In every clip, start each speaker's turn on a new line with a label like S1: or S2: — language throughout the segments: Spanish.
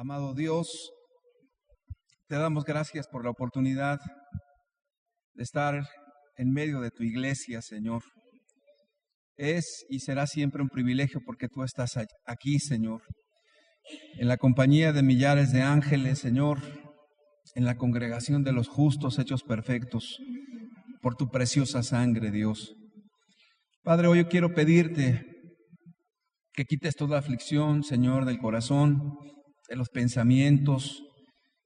S1: Amado Dios, te damos gracias por la oportunidad de estar en medio de tu iglesia, Señor. Es y será siempre un privilegio porque tú estás aquí, Señor, en la compañía de millares de ángeles, Señor, en la congregación de los justos hechos perfectos, por tu preciosa sangre, Dios. Padre, hoy yo quiero pedirte que quites toda aflicción, Señor, del corazón, de los pensamientos,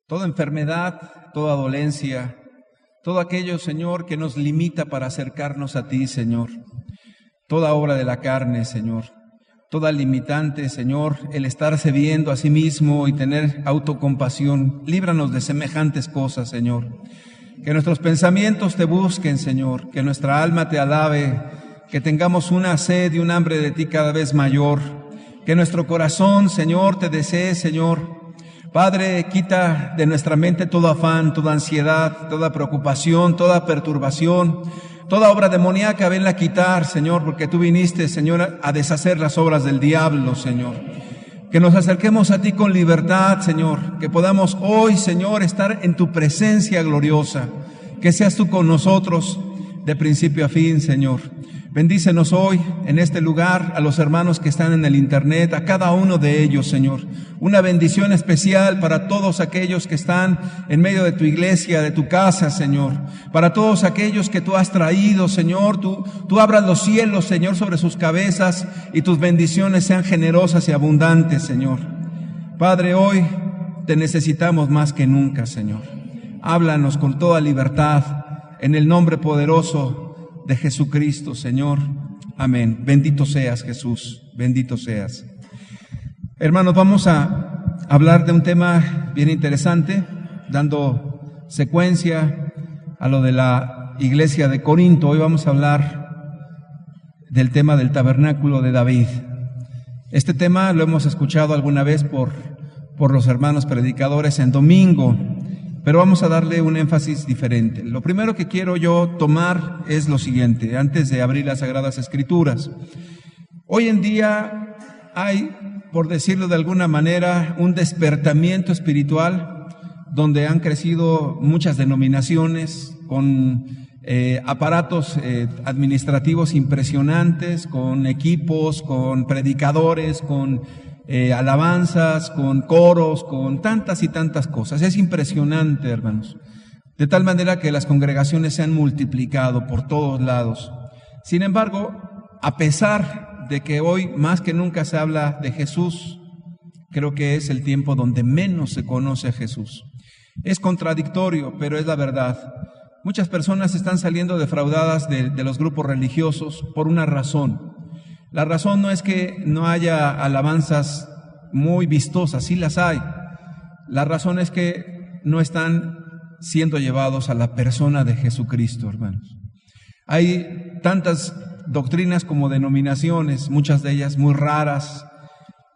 S1: toda enfermedad, toda dolencia, todo aquello, Señor, que nos limita para acercarnos a ti, Señor. Toda obra de la carne, Señor. Toda limitante, Señor, el estarse viendo a sí mismo y tener autocompasión. Líbranos de semejantes cosas, Señor. Que nuestros pensamientos te busquen, Señor. Que nuestra alma te alabe. Que tengamos una sed y un hambre de ti cada vez mayor. Que nuestro corazón, Señor, te desee, Señor. Padre, quita de nuestra mente todo afán, toda ansiedad, toda preocupación, toda perturbación, toda obra demoníaca, venla a quitar, Señor, porque tú viniste, Señor, a deshacer las obras del diablo, Señor. Que nos acerquemos a ti con libertad, Señor. Que podamos hoy, Señor, estar en tu presencia gloriosa. Que seas tú con nosotros de principio a fin, Señor. Bendícenos hoy en este lugar, a los hermanos que están en el internet, a cada uno de ellos, Señor. Una bendición especial para todos aquellos que están en medio de tu iglesia, de tu casa, Señor. Para todos aquellos que tú has traído, Señor. Tú abras los cielos, Señor, sobre sus cabezas y tus bendiciones sean generosas y abundantes, Señor. Padre, hoy te necesitamos más que nunca, Señor. Háblanos con toda libertad en el nombre poderoso de Jesucristo, Señor. Amén. Bendito seas, Jesús. Bendito seas. Hermanos, vamos a hablar de un tema bien interesante, dando secuencia a lo de la iglesia de Corinto. Hoy vamos a hablar del tema del tabernáculo de David. Este tema lo hemos escuchado alguna vez por los hermanos predicadores en domingo, pero vamos a darle un énfasis diferente. Lo primero que quiero yo tomar es lo siguiente, antes de abrir las Sagradas Escrituras. Hoy en día hay, por decirlo de alguna manera, un despertamiento espiritual donde han crecido muchas denominaciones con aparatos administrativos impresionantes, con equipos, con predicadores, con alabanzas, con coros, con tantas y tantas cosas. Es impresionante, hermanos. De tal manera que las congregaciones se han multiplicado por todos lados. Sin embargo, a pesar de que hoy más que nunca se habla de Jesús, creo que es el tiempo donde menos se conoce a Jesús. Es contradictorio, pero es la verdad. Muchas personas están saliendo defraudadas de los grupos religiosos por una razón. La razón no es que no haya alabanzas muy vistosas, sí las hay. La razón es que no están siendo llevados a la persona de Jesucristo, hermanos. Hay tantas doctrinas como denominaciones, muchas de ellas muy raras,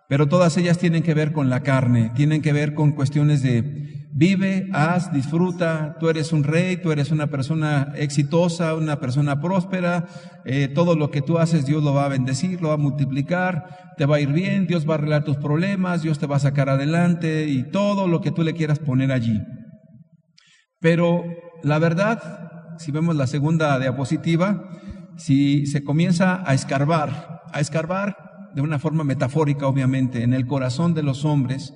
S1: pero todas ellas tienen que ver con la carne, tienen que ver con cuestiones de vive, haz, disfruta, tú eres un rey, tú eres una persona exitosa, una persona próspera, todo lo que tú haces Dios lo va a bendecir, lo va a multiplicar, te va a ir bien, Dios va a arreglar tus problemas, Dios te va a sacar adelante y todo lo que tú le quieras poner allí. Pero la verdad, si vemos la segunda diapositiva, si se comienza a escarbar de una forma metafórica obviamente en el corazón de los hombres,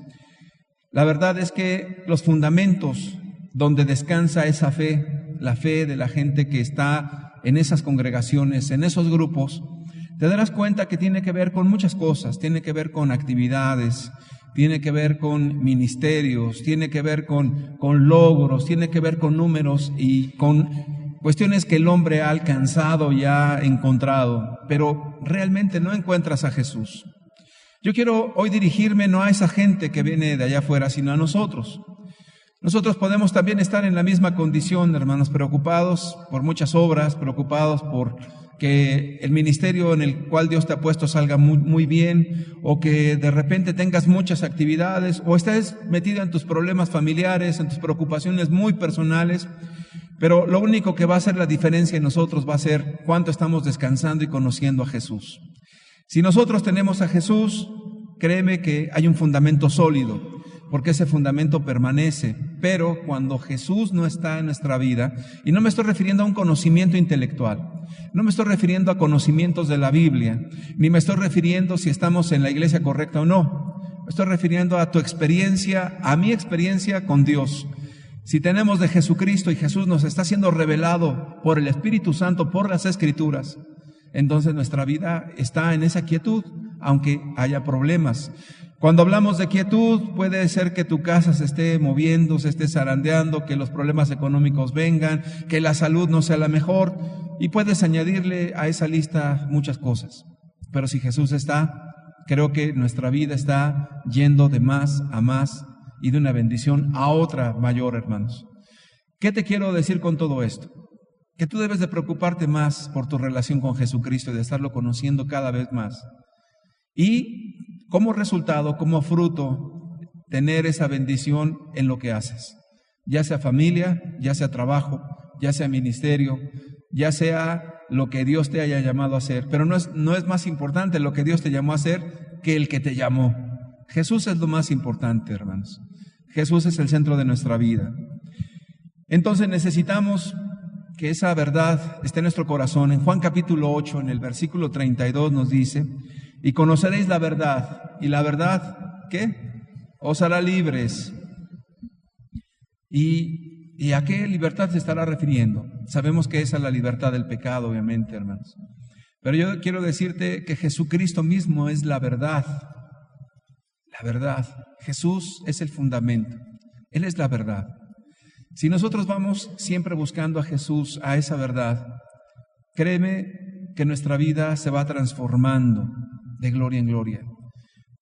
S1: la verdad es que los fundamentos donde descansa esa fe, la fe de la gente que está en esas congregaciones, en esos grupos, te darás cuenta que tiene que ver con muchas cosas, tiene que ver con actividades, tiene que ver con ministerios, tiene que ver con logros, tiene que ver con números y con cuestiones que el hombre ha alcanzado y ha encontrado, pero realmente no encuentras a Jesús. Yo quiero hoy dirigirme no a esa gente que viene de allá afuera, sino a nosotros. Nosotros podemos también estar en la misma condición, hermanos, preocupados por muchas obras, preocupados por que el ministerio en el cual Dios te ha puesto salga muy bien, o que de repente tengas muchas actividades, o estés metido en tus problemas familiares, en tus preocupaciones muy personales, pero lo único que va a hacer la diferencia en nosotros va a ser cuánto estamos descansando y conociendo a Jesús. Si nosotros tenemos a Jesús, créeme que hay un fundamento sólido. porque ese fundamento permanece. Pero cuando Jesús no está en nuestra vida, y no me estoy refiriendo a un conocimiento intelectual, no me estoy refiriendo a conocimientos de la Biblia, ni me estoy refiriendo si estamos en la iglesia correcta o no, me estoy refiriendo a tu experiencia, a mi experiencia con Dios. Si tenemos de Jesucristo y Jesús nos está siendo revelado por el Espíritu Santo, por las Escrituras, entonces nuestra vida está en esa quietud, aunque haya problemas. Cuando hablamos de quietud, puede ser que tu casa se esté moviendo, se esté zarandeando, que los problemas económicos vengan, que la salud no sea la mejor, y puedes añadirle a esa lista muchas cosas. Pero si Jesús está, creo que nuestra vida está yendo de más a más y de una bendición a otra mayor, hermanos. ¿Qué te quiero decir con todo esto? Que tú debes de preocuparte más por tu relación con Jesucristo y de estarlo conociendo cada vez más. Y como resultado, como fruto, tener esa bendición en lo que haces. Ya sea familia, ya sea trabajo, ya sea ministerio, ya sea lo que Dios te haya llamado a hacer. Pero no es más importante lo que Dios te llamó a hacer que el que te llamó. Jesús es lo más importante, hermanos. Jesús es el centro de nuestra vida. Entonces necesitamos que esa verdad esté en nuestro corazón. En Juan capítulo 8, en el versículo 32 nos dice: y conoceréis la verdad, y la verdad, ¿qué? Os hará libres. ¿Y a qué libertad se estará refiriendo? Sabemos que esa es la libertad del pecado, obviamente, hermanos. Pero yo quiero decirte que Jesucristo mismo es la verdad. La verdad. Jesús es el fundamento. Él es la verdad. Si nosotros vamos siempre buscando a Jesús, a esa verdad, créeme que nuestra vida se va transformando de gloria en gloria.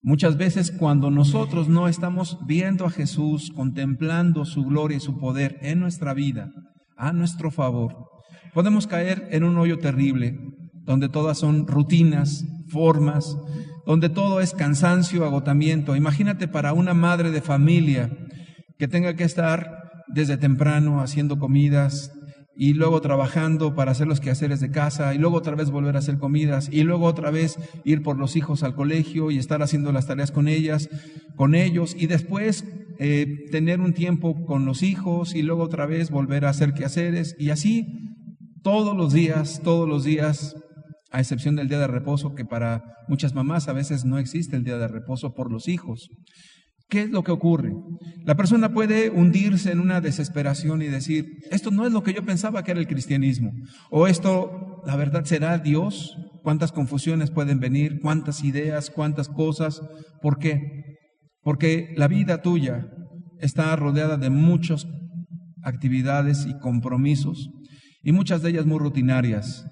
S1: Muchas veces cuando nosotros no estamos viendo a Jesús, contemplando su gloria y su poder en nuestra vida, a nuestro favor, podemos caer en un hoyo terrible, donde todas son rutinas, formas, donde todo es cansancio, agotamiento. Imagínate para una madre de familia que tenga que estar desde temprano haciendo comidas y luego trabajando para hacer los quehaceres de casa y luego otra vez volver a hacer comidas y luego otra vez ir por los hijos al colegio y estar haciendo las tareas con ellas, con ellos, y después tener un tiempo con los hijos y luego otra vez volver a hacer quehaceres, y así todos los días, a excepción del día de reposo, que para muchas mamás a veces no existe el día de reposo por los hijos. ¿Qué es lo que ocurre? La persona puede hundirse en una desesperación y decir: esto no es lo que yo pensaba que era el cristianismo, o esto, la verdad, ¿será Dios? ¿Cuántas confusiones pueden venir? ¿Cuántas ideas? ¿Cuántas cosas? ¿Por qué? Porque la vida tuya está rodeada de muchas actividades y compromisos, y muchas de ellas muy rutinarias.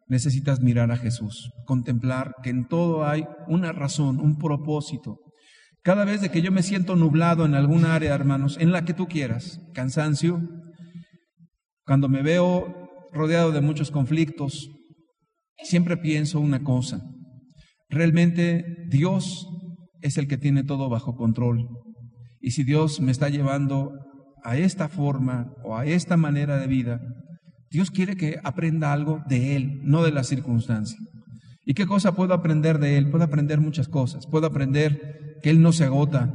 S1: Necesitas mirar a Jesús, contemplar que en todo hay una razón, un propósito. Cada vez de que yo me siento nublado en alguna área, hermanos, en la que tú quieras, cansancio, cuando me veo rodeado de muchos conflictos, siempre pienso una cosa: realmente Dios es el que tiene todo bajo control. Y si Dios me está llevando a esta forma o a esta manera de vida, Dios quiere que aprenda algo de Él, no de la circunstancia. ¿Y qué cosa puedo aprender de Él? Puedo aprender muchas cosas. Puedo aprender que Él no se agota.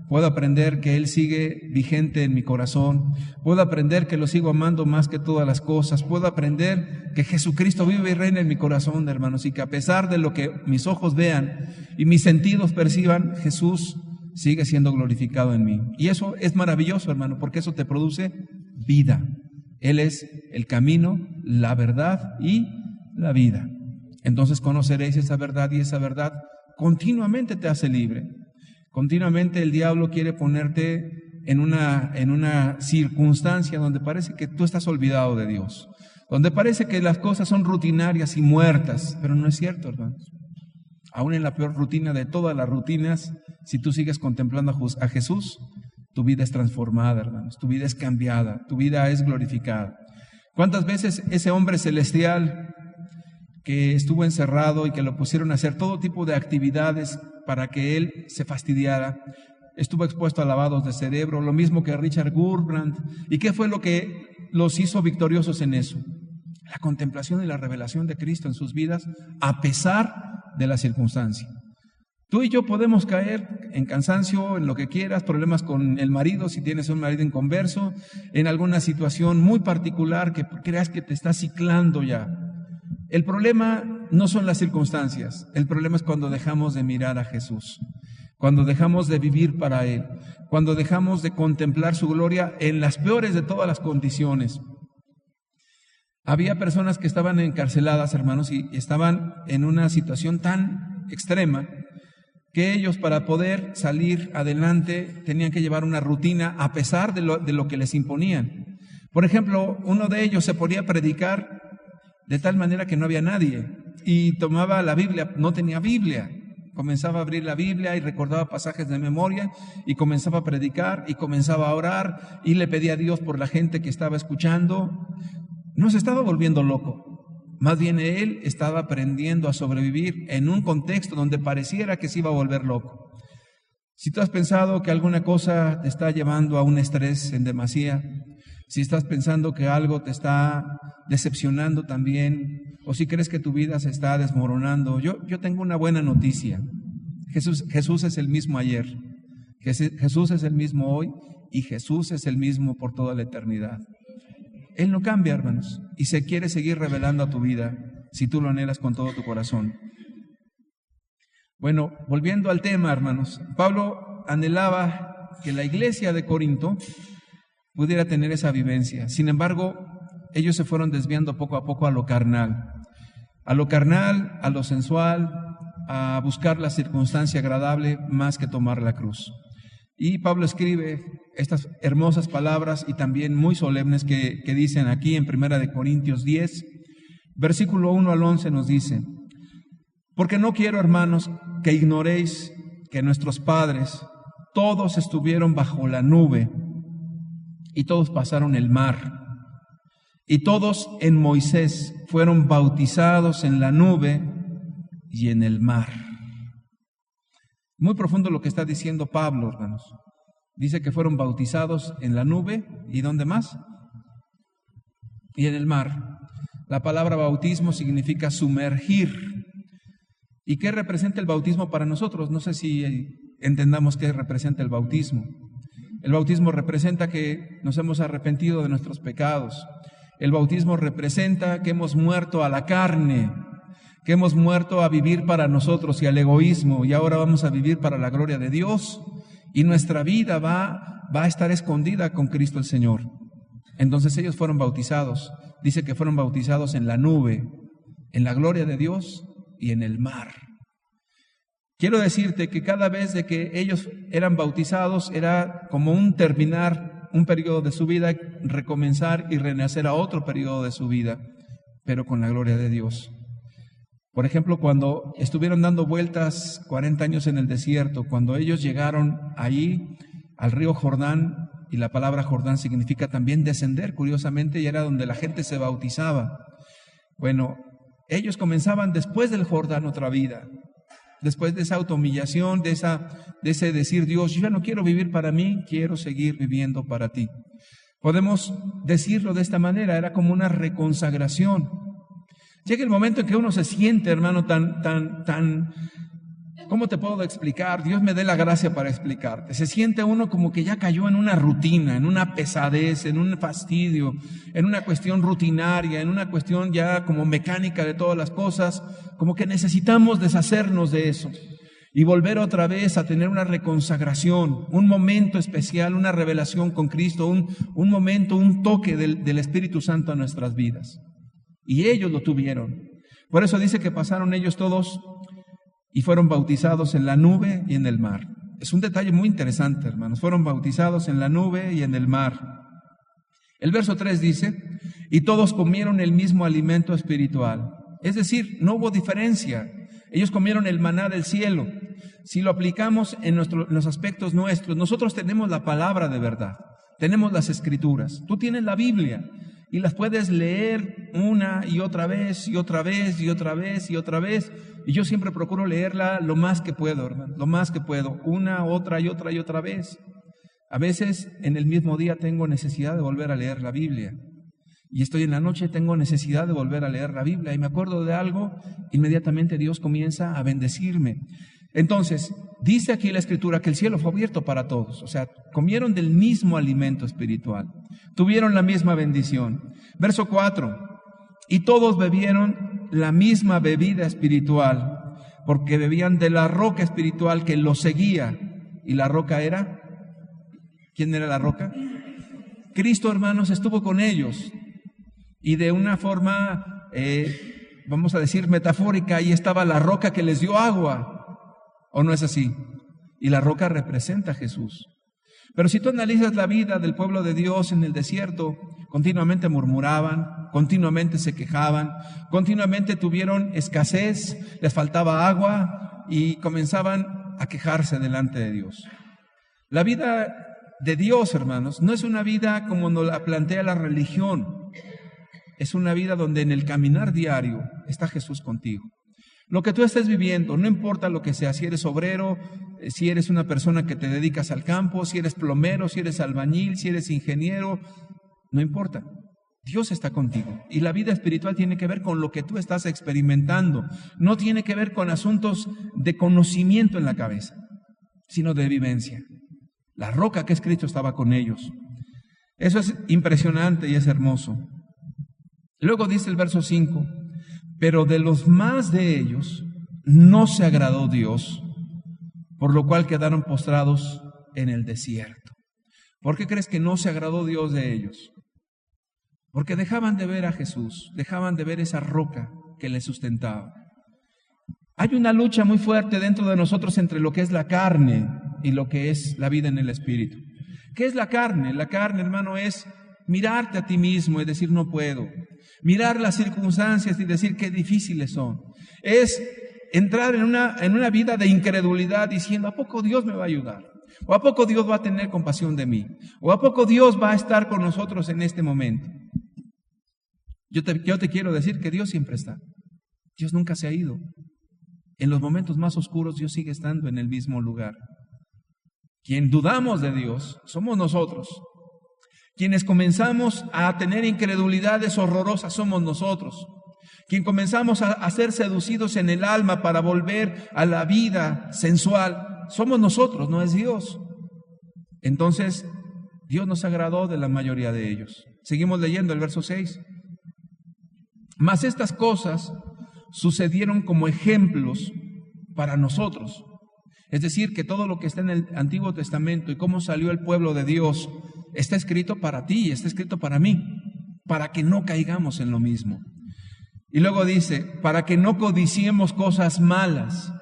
S1: Puedo aprender que Él sigue vigente en mi corazón. Puedo aprender que lo sigo amando más que todas las cosas. Puedo aprender que Jesucristo vive y reina en mi corazón, hermanos, y que a pesar de lo que mis ojos vean y mis sentidos perciban, Jesús sigue siendo glorificado en mí. Y eso es maravilloso, hermano, porque eso te produce vida. Él es el camino, la verdad y la vida. Entonces conoceréis esa verdad, y esa verdad continuamente te hace libre. Continuamente el diablo quiere ponerte en una circunstancia donde parece que tú estás olvidado de Dios, donde parece que las cosas son rutinarias y muertas, pero no es cierto, hermanos. Aún en la peor rutina de todas las rutinas, si tú sigues contemplando a Jesús, tu vida es transformada, hermanos, tu vida es cambiada, tu vida es glorificada. ¿Cuántas veces ese hombre celestial que estuvo encerrado y que lo pusieron a hacer todo tipo de actividades para que él se fastidiara, estuvo expuesto a lavados de cerebro, lo mismo que Richard Wurmbrand? ¿Y qué fue lo que los hizo victoriosos en eso? La contemplación y la revelación de Cristo en sus vidas, a pesar de la circunstancia. Tú y yo podemos caer en cansancio, en lo que quieras, problemas con el marido, si tienes un marido inconverso, en alguna situación muy particular que creas que te está ciclando ya. El problema no son las circunstancias, el problema es cuando dejamos de mirar a Jesús, cuando dejamos de vivir para Él, cuando dejamos de contemplar su gloria en las peores de todas las condiciones. Había personas que estaban encarceladas, hermanos, y estaban en una situación tan extrema que ellos, para poder salir adelante, tenían que llevar una rutina a pesar de lo que les imponían. Por ejemplo, uno de ellos se ponía a predicar de tal manera que no había nadie y tomaba la Biblia, no tenía Biblia. Comenzaba a abrir la Biblia y recordaba pasajes de memoria y comenzaba a predicar y comenzaba a orar y le pedía a Dios por la gente que estaba escuchando. No se estaba volviendo loco, más bien él estaba aprendiendo a sobrevivir en un contexto donde pareciera que se iba a volver loco. Si tú has pensado que alguna cosa te está llevando a un estrés en demasía, si estás pensando que algo te está decepcionando también, o si crees que tu vida se está desmoronando, yo tengo una buena noticia. Jesús es el mismo ayer, Jesús es el mismo hoy y Jesús es el mismo por toda la eternidad. Él no cambia, hermanos, y se quiere seguir revelando a tu vida si tú lo anhelas con todo tu corazón. Bueno, volviendo al tema, hermanos, Pablo anhelaba que la iglesia de Corinto pudiera tener esa vivencia. Sin embargo, ellos se fueron desviando poco a poco a lo carnal, a lo sensual, a buscar la circunstancia agradable más que tomar la cruz. Y Pablo escribe estas hermosas palabras y también muy solemnes que dicen aquí en 1 Corintios 10, versículo 1 al 11 nos dice: porque no quiero, hermanos, que ignoréis que nuestros padres todos estuvieron bajo la nube y todos pasaron el mar y todos en Moisés fueron bautizados en la nube y en el mar. Muy profundo lo que está diciendo Pablo, hermanos. Dice que fueron bautizados en la nube y ¿dónde más? Y en el mar. La palabra bautismo significa sumergir. ¿Y qué representa el bautismo para nosotros? No sé si entendamos qué representa el bautismo. El bautismo representa que nos hemos arrepentido de nuestros pecados. El bautismo representa que hemos muerto a la carne, que hemos muerto a vivir para nosotros y al egoísmo, y ahora vamos a vivir para la gloria de Dios, y nuestra vida va a estar escondida con Cristo el Señor. Entonces ellos fueron bautizados, dice que fueron bautizados en la nube, en la gloria de Dios y en el mar. Quiero decirte que cada vez de que ellos eran bautizados era como un terminar un periodo de su vida, recomenzar y renacer a otro periodo de su vida, pero con la gloria de Dios. Por ejemplo, cuando estuvieron dando vueltas 40 años en el desierto, cuando ellos llegaron ahí al río Jordán, y la palabra Jordán significa también descender, curiosamente, y era donde la gente se bautizaba. Bueno, ellos comenzaban después del Jordán otra vida, después de esa autohumillación, de ese decir: Dios, yo ya no quiero vivir para mí, quiero seguir viviendo para ti. Podemos decirlo de esta manera, era como una reconsagración. Llega el momento en que uno se siente, hermano, tan, ¿cómo te puedo explicar? Dios me dé la gracia para explicarte. Se siente uno como que ya cayó en una rutina, en una pesadez, en un fastidio, en una cuestión rutinaria, en una cuestión ya como mecánica de todas las cosas, como que necesitamos deshacernos de eso y volver otra vez a tener una reconsagración, un momento especial, una revelación con Cristo, un momento, un toque del Espíritu Santo a nuestras vidas. Y ellos lo tuvieron. Por eso dice que pasaron ellos todos y fueron bautizados en la nube y en el mar. Es un detalle muy interesante, hermanos. Fueron bautizados en la nube y en el mar. El verso 3 dice: y todos comieron el mismo alimento espiritual. Es decir, no hubo diferencia. Ellos comieron el maná del cielo. Si lo aplicamos en los aspectos nuestros, nosotros tenemos la palabra de verdad. Tenemos las escrituras. Tú tienes la Biblia y las puedes leer una y otra vez y otra vez y otra vez y otra vez. Y yo siempre procuro leerla lo más que puedo, hermano, lo más que puedo, una, otra y otra y otra vez. A veces en el mismo día tengo necesidad de volver a leer la Biblia. Y estoy en la noche, tengo necesidad de volver a leer la Biblia. Y me acuerdo de algo, inmediatamente Dios comienza a bendecirme. Entonces, dice aquí la Escritura que el cielo fue abierto para todos. O sea, comieron del mismo alimento espiritual. Tuvieron la misma bendición. Verso 4. Y todos bebieron la misma bebida espiritual, porque bebían de la roca espiritual que los seguía. ¿Y la roca era? ¿Quién era la roca? Cristo, hermanos, estuvo con ellos. Y de una forma, vamos a decir, metafórica, ahí estaba la roca que les dio agua. ¿O no es así? Y la roca representa a Jesús. Pero si tú analizas la vida del pueblo de Dios en el desierto, continuamente murmuraban, continuamente se quejaban, continuamente tuvieron escasez, les faltaba agua y comenzaban a quejarse delante de Dios. La vida de Dios, hermanos, no es una vida como nos la plantea la religión. Es una vida donde en el caminar diario está Jesús contigo. Lo que tú estés viviendo, no importa lo que sea, si eres obrero, si eres una persona que te dedicas al campo, si eres plomero, si eres albañil, si eres ingeniero, no importa. Dios está contigo. Y la vida espiritual tiene que ver con lo que tú estás experimentando. No tiene que ver con asuntos de conocimiento en la cabeza, sino de vivencia. La roca que es Cristo estaba con ellos. Eso es impresionante y es hermoso. Luego dice el verso 5. Pero de los más de ellos no se agradó Dios, por lo cual quedaron postrados en el desierto. ¿Por qué crees que no se agradó Dios de ellos? Porque dejaban de ver a Jesús, dejaban de ver esa roca que les sustentaba. Hay una lucha muy fuerte dentro de nosotros entre lo que es la carne y lo que es la vida en el Espíritu. ¿Qué es la carne? La carne, hermano, es mirarte a ti mismo y decir no puedo. Mirar las circunstancias y decir qué difíciles son. Es entrar en una vida de incredulidad diciendo, ¿a poco Dios me va a ayudar? ¿O a poco Dios va a tener compasión de mí? ¿O a poco Dios va a estar con nosotros en este momento? Yo te quiero decir que Dios siempre está. Dios nunca se ha ido. En los momentos más oscuros Dios sigue estando en el mismo lugar. Quien dudamos de Dios somos nosotros. Quienes comenzamos a tener incredulidades horrorosas somos nosotros. Quien comenzamos a ser seducidos en el alma para volver a la vida sensual somos nosotros, no es Dios. Entonces, Dios nos agradó de la mayoría de ellos. Seguimos leyendo el verso 6. Mas estas cosas sucedieron como ejemplos para nosotros. Es decir, que todo lo que está en el Antiguo Testamento y cómo salió el pueblo de Dios está escrito para ti, está escrito para mí, para que no caigamos en lo mismo. Y luego dice, para que no codiciemos cosas malas,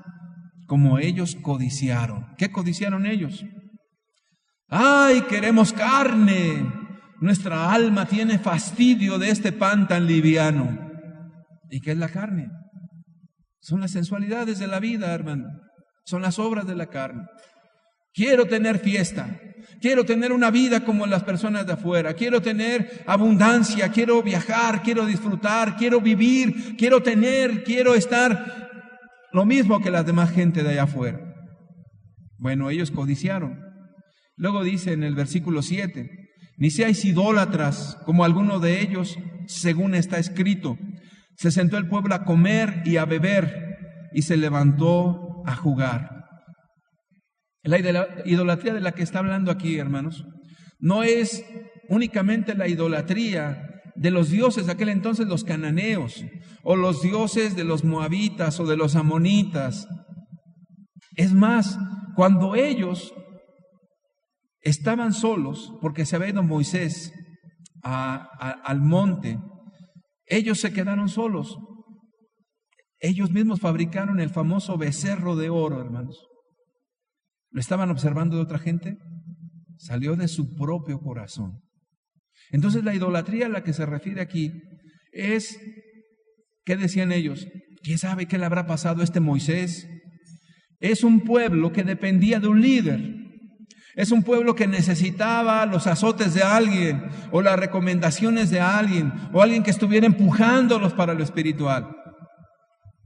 S1: como ellos codiciaron. ¿Qué codiciaron ellos? ¡Ay, queremos carne! Nuestra alma tiene fastidio de este pan tan liviano. ¿Y qué es la carne? Son las sensualidades de la vida, hermano. Son las obras de la carne. Quiero tener fiesta. Quiero tener una vida como las personas de afuera. Quiero tener abundancia. Quiero viajar. Quiero disfrutar. Quiero vivir. Quiero tener. Quiero estar lo mismo que la demás gente de allá afuera. Bueno, ellos codiciaron. Luego dice en el versículo 7, ni seáis idólatras como alguno de ellos, según está escrito. Se sentó el pueblo a comer y a beber y se levantó a jugar. La idolatría de la que está hablando aquí, hermanos, no es únicamente la idolatría de los dioses de aquel entonces, los cananeos, o los dioses de los moabitas o de los amonitas. Es más, cuando ellos estaban solos, porque se había ido Moisés al monte, ellos se quedaron solos. Ellos mismos fabricaron el famoso becerro de oro, hermanos. ¿Lo estaban observando de otra gente? Salió de su propio corazón. Entonces la idolatría a la que se refiere aquí es, ¿qué decían ellos? ¿Quién sabe qué le habrá pasado a este Moisés? Es un pueblo que dependía de un líder. Es un pueblo que necesitaba los azotes de alguien o las recomendaciones de alguien o alguien que estuviera empujándolos para lo espiritual.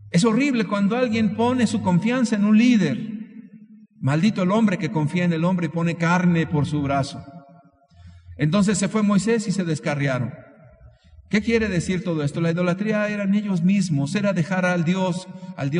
S1: Es horrible cuando alguien pone su confianza en un líder. Maldito el hombre que confía en el hombre y pone carne por su brazo. Entonces se fue Moisés y se descarriaron. ¿Qué quiere decir todo esto? La idolatría eran ellos mismos, era dejar al Dios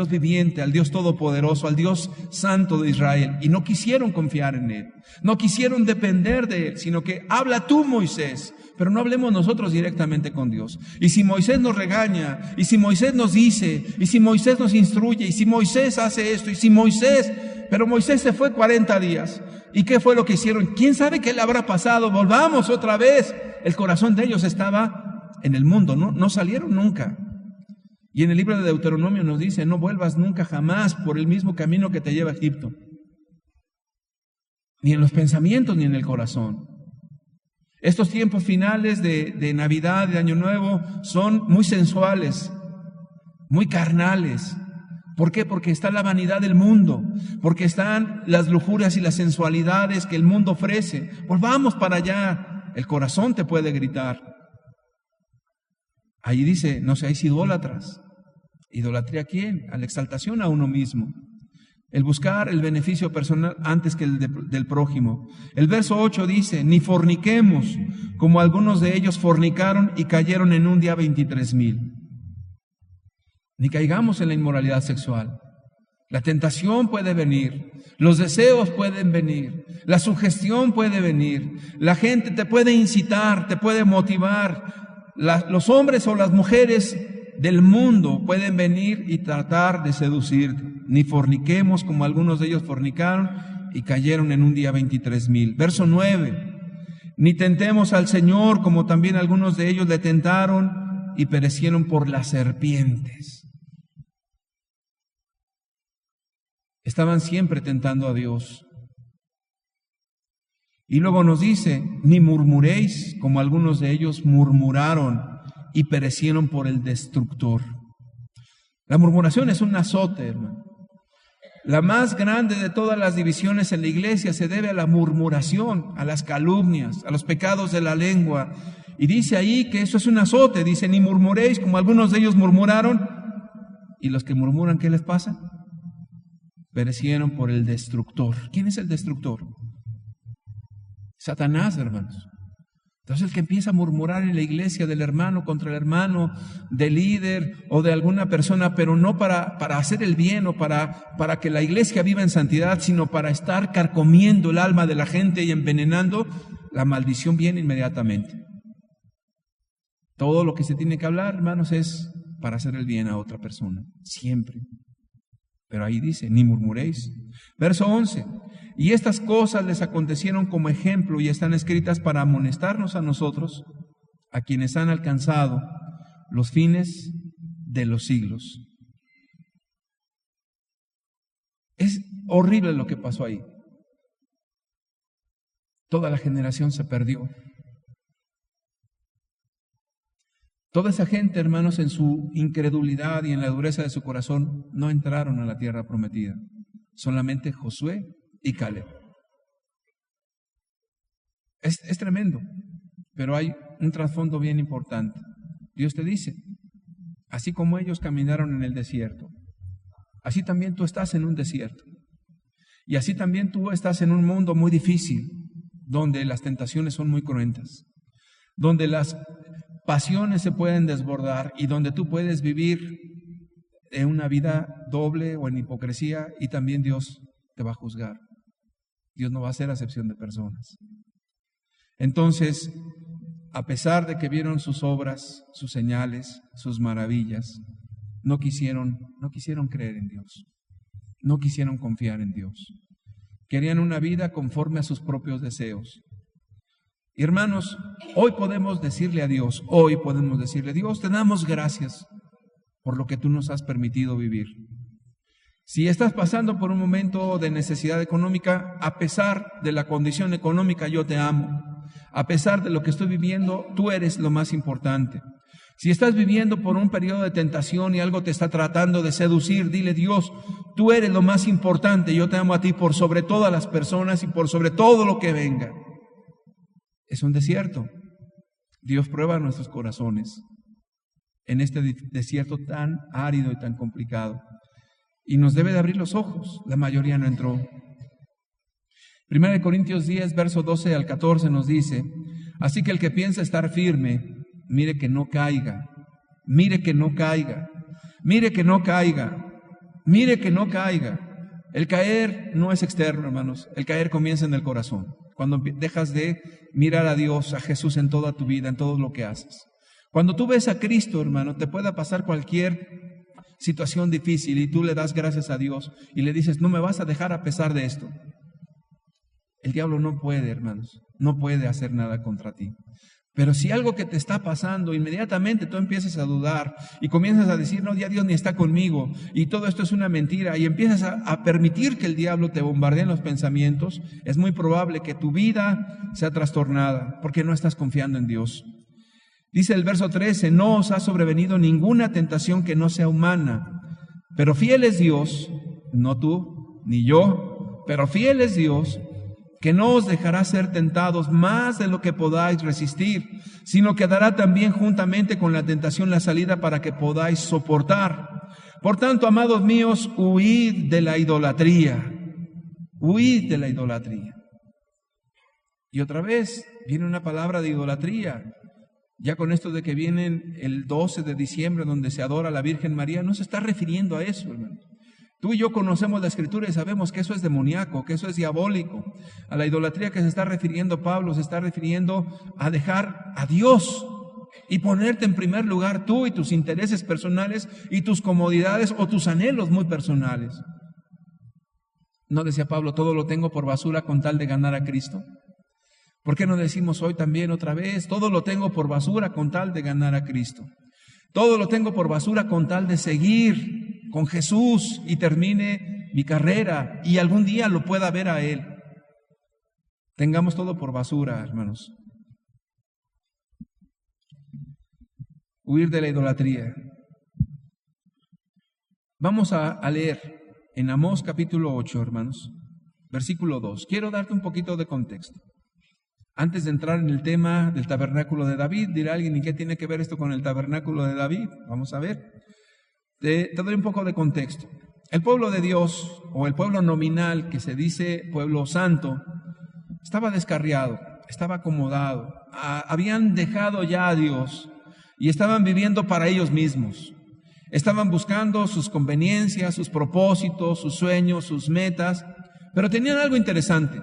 S1: viviente, al Dios todopoderoso, al Dios santo de Israel, y no quisieron confiar en Él, no quisieron depender de Él, sino que habla tú, Moisés, pero no hablemos nosotros directamente con Dios. Y si Moisés nos regaña, y si Moisés nos dice, y si Moisés nos instruye, y si Moisés hace esto, y si Moisés, pero Moisés se fue 40 días, ¿y qué fue lo que hicieron? ¿Quién sabe qué le habrá pasado? Volvamos otra vez. El corazón de ellos estaba en el mundo, no salieron nunca. Y en el libro de Deuteronomio nos dice, no vuelvas nunca jamás por el mismo camino que te lleva a Egipto. Ni en los pensamientos ni en el corazón. Estos tiempos finales de Navidad, de Año Nuevo, son muy sensuales, muy carnales. ¿Por qué? Porque está la vanidad del mundo, porque están las lujurias y las sensualidades que el mundo ofrece. Volvamos para allá, el corazón te puede gritar. Ahí dice, no seáis idólatras. ¿Idolatría a quién? A la exaltación a uno mismo. El buscar el beneficio personal antes que el del prójimo. El verso 8 dice, ni forniquemos, como algunos de ellos fornicaron y cayeron en un día 23,000. Ni caigamos en la inmoralidad sexual. La tentación puede venir, los deseos pueden venir, la sugestión puede venir, la gente te puede incitar, te puede motivar. Los hombres o las mujeres del mundo pueden venir y tratar de seducirte. Ni forniquemos como algunos de ellos fornicaron y cayeron en un día 23,000. Verso 9. Ni tentemos al Señor como también algunos de ellos le tentaron y perecieron por las serpientes. Estaban siempre tentando a Dios. Y luego nos dice, ni murmuréis como algunos de ellos murmuraron y perecieron por el destructor. La murmuración es un azote, hermano. La más grande de todas las divisiones en la iglesia se debe a la murmuración, a las calumnias, a los pecados de la lengua. Y dice ahí que eso es un azote, dice, ni murmuréis como algunos de ellos murmuraron. ¿Y los que murmuran qué les pasa? Perecieron por el destructor. ¿Quién es el destructor? Satanás, hermanos. Entonces el que empieza a murmurar en la iglesia del hermano contra el hermano, del líder o de alguna persona, pero no para hacer el bien o para que la iglesia viva en santidad, sino para estar carcomiendo el alma de la gente y envenenando, la maldición viene inmediatamente. Todo lo que se tiene que hablar, hermanos, es para hacer el bien a otra persona, siempre. Pero ahí dice, ni murmuréis. Verso 11, y estas cosas les acontecieron como ejemplo y están escritas para amonestarnos a nosotros, a quienes han alcanzado los fines de los siglos. Es horrible lo que pasó ahí. Toda la generación se perdió. Toda esa gente, hermanos, en su incredulidad y en la dureza de su corazón, no entraron a la tierra prometida. Solamente Josué y Caleb. Es tremendo, pero hay un trasfondo bien importante. Dios te dice, así como ellos caminaron en el desierto, así también tú estás en un desierto. Y así también tú estás en un mundo muy difícil, donde las tentaciones son muy cruentas, donde las pasiones se pueden desbordar y donde tú puedes vivir en una vida doble o en hipocresía y también Dios te va a juzgar. Dios no va a hacer acepción de personas. Entonces, a pesar de que vieron sus obras, sus señales, sus maravillas, no quisieron creer en Dios. No quisieron confiar en Dios. Querían una vida conforme a sus propios deseos. Y hermanos, hoy podemos decirle a Dios, Dios, te damos gracias por lo que tú nos has permitido vivir. Si estás pasando por un momento de necesidad económica, a pesar de la condición económica, yo te amo. A pesar de lo que estoy viviendo, tú eres lo más importante. Si estás viviendo por un periodo de tentación y algo te está tratando de seducir, dile, Dios, tú eres lo más importante, yo te amo a ti por sobre todas las personas y por sobre todo lo que venga. Es un desierto. Dios prueba nuestros corazones en este desierto tan árido y tan complicado. Y nos debe de abrir los ojos. La mayoría no entró. 1 Corintios 10, verso 12 al 14 nos dice, así que el que piensa estar firme, mire que no caiga, mire que no caiga, mire que no caiga, mire que no caiga. El caer no es externo, hermanos, el caer comienza en el corazón, cuando dejas de mirar a Dios, a Jesús en toda tu vida, en todo lo que haces. Cuando tú ves a Cristo, hermano, te pueda pasar cualquier situación difícil y tú le das gracias a Dios y le dices, no me vas a dejar a pesar de esto. El diablo no puede, hermanos, no puede hacer nada contra ti. Pero si algo que te está pasando, inmediatamente tú empiezas a dudar y comienzas a decir, no, ya Dios ni está conmigo y todo esto es una mentira, y empiezas a permitir que el diablo te bombardee en los pensamientos, es muy probable que tu vida sea trastornada porque no estás confiando en Dios. Dice el verso 13, no os ha sobrevenido ninguna tentación que no sea humana, pero fiel es Dios, no tú ni yo, pero fiel es Dios, que no os dejará ser tentados más de lo que podáis resistir, sino que dará también juntamente con la tentación la salida para que podáis soportar. Por tanto, amados míos, huid de la idolatría. Huid de la idolatría. Y otra vez viene una palabra de idolatría. Ya con esto de que viene el 12 de diciembre donde se adora a la Virgen María, no se está refiriendo a eso, hermano. Tú y yo conocemos la Escritura y sabemos que eso es demoníaco, que eso es diabólico. A la idolatría que se está refiriendo Pablo se está refiriendo a dejar a Dios y ponerte en primer lugar tú y tus intereses personales y tus comodidades o tus anhelos muy personales. ¿No decía Pablo, todo lo tengo por basura con tal de ganar a Cristo? ¿Por qué no decimos hoy también otra vez, todo lo tengo por basura con tal de ganar a Cristo? Todo lo tengo por basura con tal de seguir con Jesús y termine mi carrera y algún día lo pueda ver a Él. Tengamos todo por basura, hermanos. Huir de la idolatría. Vamos a leer en Amós capítulo 8, hermanos, versículo 2. Quiero darte un poquito de contexto. Antes de entrar en el tema del tabernáculo de David, dirá alguien, ¿y qué tiene que ver esto con el tabernáculo de David? Vamos a ver. Te doy un poco de contexto. El pueblo de Dios, o el pueblo nominal, que se dice pueblo santo, estaba descarriado, estaba acomodado, habían dejado ya a Dios y estaban viviendo para ellos mismos. Estaban buscando sus conveniencias, sus propósitos, sus sueños, sus metas, pero tenían algo interesante.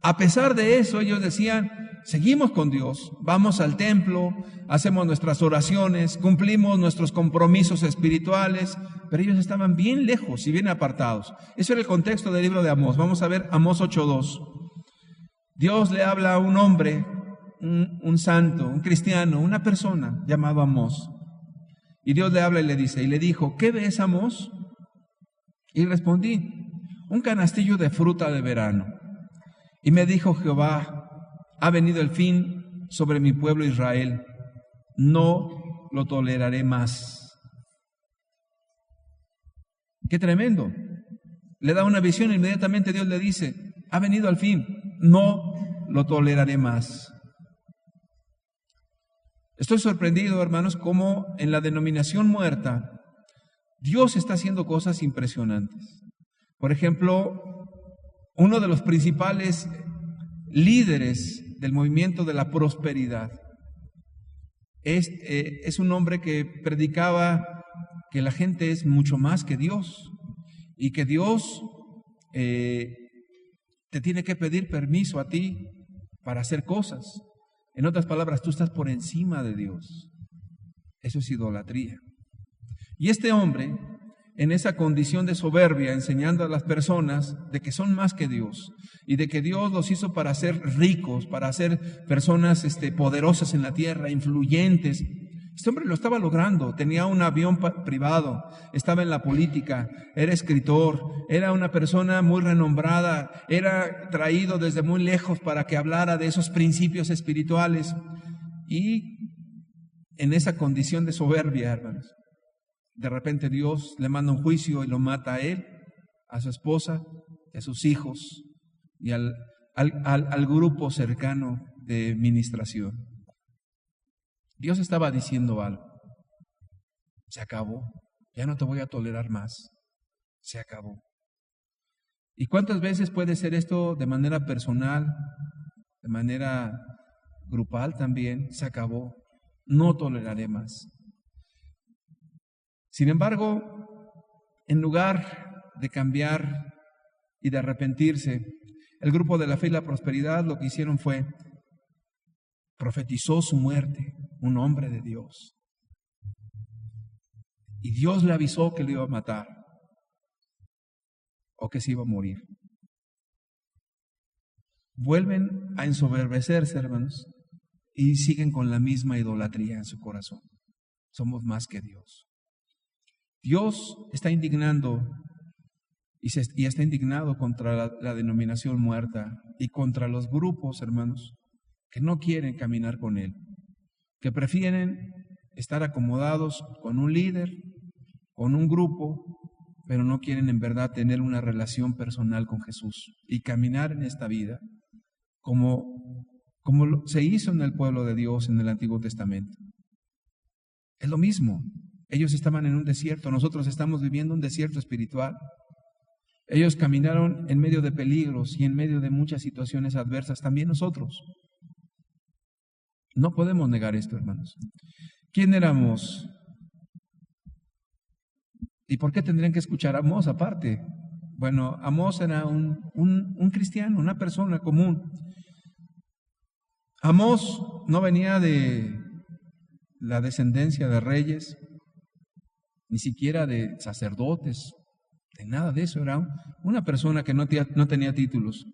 S1: A pesar de eso, ellos decían, seguimos con Dios, vamos al templo, hacemos nuestras oraciones, cumplimos nuestros compromisos espirituales, pero ellos estaban bien lejos y bien apartados. Eso era el contexto del libro de Amós. Vamos a ver Amós 8:2. Dios le habla a un hombre, un santo, un cristiano, una persona llamado Amós. Y Dios le habla y le dice, y le dijo, ¿qué ves, Amós? Y respondí, un canastillo de fruta de verano. Y me dijo Jehová, ha venido el fin sobre mi pueblo Israel, no lo toleraré más. ¡Qué tremendo! Le da una visión, inmediatamente Dios le dice, ha venido el fin, no lo toleraré más. Estoy sorprendido, hermanos, cómo en la denominación muerta Dios está haciendo cosas impresionantes. Por ejemplo, uno de los principales líderes del movimiento de la prosperidad es un hombre que predicaba que la gente es mucho más que Dios y que Dios te tiene que pedir permiso a ti para hacer cosas. En otras palabras, tú estás por encima de Dios. Eso es idolatría. Y este hombre, en esa condición de soberbia, enseñando a las personas de que son más que Dios y de que Dios los hizo para ser ricos, para ser personas poderosas en la tierra, influyentes. Este hombre lo estaba logrando, tenía un avión privado, estaba en la política, era escritor, era una persona muy renombrada, era traído desde muy lejos para que hablara de esos principios espirituales. Y en esa condición de soberbia, hermanos, de repente Dios le manda un juicio y lo mata a él, a su esposa, a sus hijos y al grupo cercano de ministración. Dios estaba diciendo algo. Se acabó. Ya no te voy a tolerar más. Se acabó. ¿Y cuántas veces puede ser esto de manera personal, de manera grupal también? Se acabó. No toleraré más. Sin embargo, en lugar de cambiar y de arrepentirse, el grupo de la fe y la prosperidad lo que hicieron fue, profetizó su muerte, un hombre de Dios. Y Dios le avisó que lo iba a matar o que se iba a morir. Vuelven a ensoberbecerse, hermanos, y siguen con la misma idolatría en su corazón. Somos más que Dios. Dios está indignando y está indignado contra la denominación muerta y contra los grupos, hermanos, que no quieren caminar con Él, que prefieren estar acomodados con un líder, con un grupo, pero no quieren en verdad tener una relación personal con Jesús y caminar en esta vida como se hizo en el pueblo de Dios en el Antiguo Testamento. Es lo mismo. Ellos estaban en un desierto, nosotros estamos viviendo un desierto espiritual. Ellos caminaron en medio de peligros y en medio de muchas situaciones adversas, también nosotros. No podemos negar esto, hermanos. ¿Quién éramos? ¿Y por qué tendrían que escuchar a Amós aparte? Bueno, Amós era un cristiano, una persona común. Amós no venía de la descendencia de reyes, ni siquiera de sacerdotes, de nada de eso. Era una persona que no tenía títulos,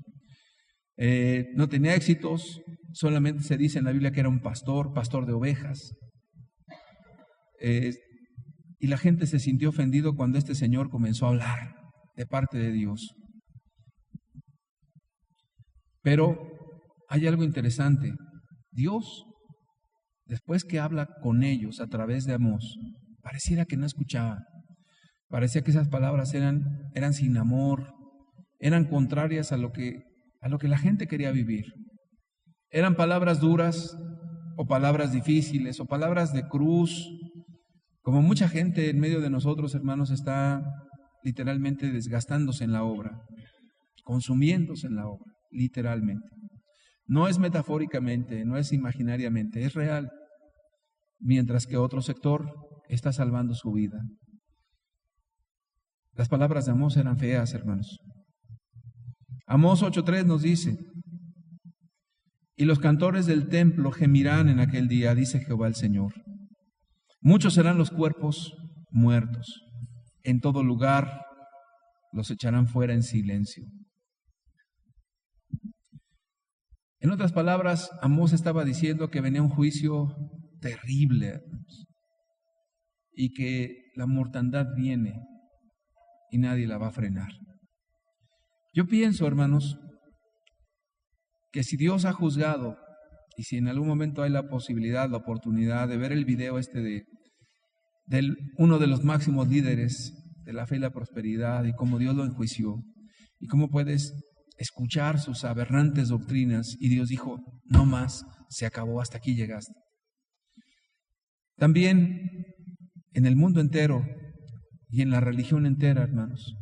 S1: no tenía éxitos, solamente se dice en la Biblia que era un pastor de ovejas. Y la gente se sintió ofendido cuando este señor comenzó a hablar de parte de Dios. Pero hay algo interesante. Dios, después que habla con ellos a través de Amós, pareciera que no escuchaba. Parecía que esas palabras eran sin amor, eran contrarias a lo que la gente quería vivir. Eran palabras duras o palabras difíciles o palabras de cruz. Como mucha gente en medio de nosotros, hermanos, está literalmente desgastándose en la obra, consumiéndose en la obra, literalmente. No es metafóricamente, no es imaginariamente, es real. Mientras que otro sector está salvando su vida. Las palabras de Amós eran feas, hermanos. Amós 8:3 nos dice: y los cantores del templo gemirán en aquel día, dice Jehová el Señor. Muchos serán los cuerpos muertos. En todo lugar los echarán fuera en silencio. En otras palabras, Amós estaba diciendo que venía un juicio terrible, hermanos, y que la mortandad viene y nadie la va a frenar. Yo pienso, hermanos, que si Dios ha juzgado y si en algún momento hay la posibilidad, la oportunidad de ver el video de uno de los máximos líderes de la fe y la prosperidad y cómo Dios lo enjuició y cómo puedes escuchar sus aberrantes doctrinas y Dios dijo, no más, se acabó, hasta aquí llegaste. También en el mundo entero y en la religión entera, hermanos,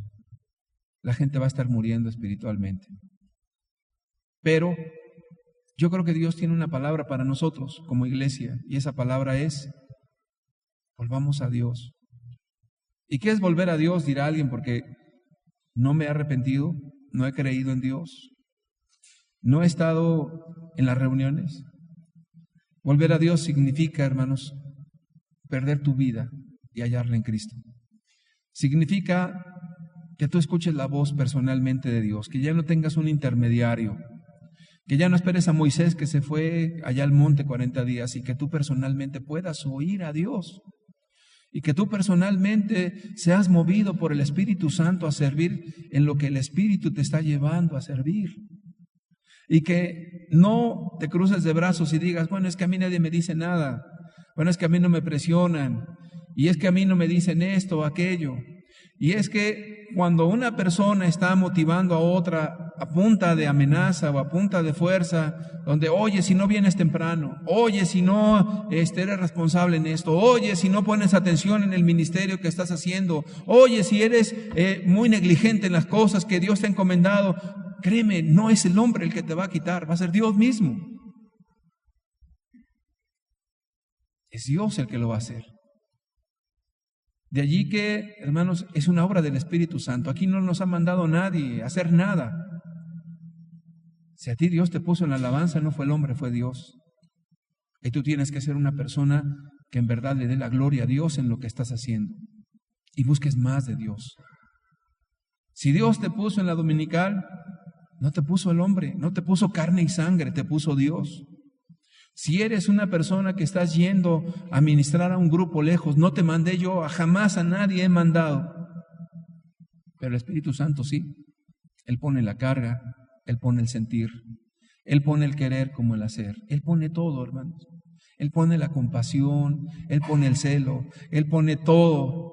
S1: la gente va a estar muriendo espiritualmente. Pero yo creo que Dios tiene una palabra para nosotros como iglesia y esa palabra es: volvamos a Dios. ¿Y qué es volver a Dios? Dirá alguien, porque no me he arrepentido, no he creído en Dios, no he estado en las reuniones. Volver a Dios significa, hermanos, perder tu vida y hallarla en Cristo. Significa que tú escuches la voz personalmente de Dios, que ya no tengas un intermediario, que ya no esperes a Moisés que se fue allá al monte 40 días y que tú personalmente puedas oír a Dios y que tú personalmente seas movido por el Espíritu Santo a servir en lo que el Espíritu te está llevando a servir. Y que no te cruces de brazos y digas, bueno, es que a mí nadie me dice nada, bueno, es que a mí no me presionan, y es que a mí no me dicen esto o aquello. Y es que cuando una persona está motivando a otra a punta de amenaza o a punta de fuerza, donde, oye, si no vienes temprano, oye, si no eres responsable en esto, oye, si no pones atención en el ministerio que estás haciendo, oye, si eres muy negligente en las cosas que Dios te ha encomendado, créeme, no es el hombre el que te va a quitar, va a ser Dios mismo. Es Dios el que lo va a hacer. De allí que, hermanos, es una obra del Espíritu Santo. Aquí no nos ha mandado nadie a hacer nada. Si a ti Dios te puso en la alabanza, no fue el hombre, fue Dios. Y tú tienes que ser una persona que en verdad le dé la gloria a Dios en lo que estás haciendo. Y busques más de Dios. Si Dios te puso en la dominical, no te puso el hombre, no te puso carne y sangre, te puso Dios. Si eres una persona que estás yendo a ministrar a un grupo lejos, no te mandé yo, jamás a nadie he mandado. Pero el Espíritu Santo sí. Él pone la carga, Él pone el sentir, Él pone el querer como el hacer. Él pone todo, hermanos. Él pone la compasión, Él pone el celo, Él pone todo.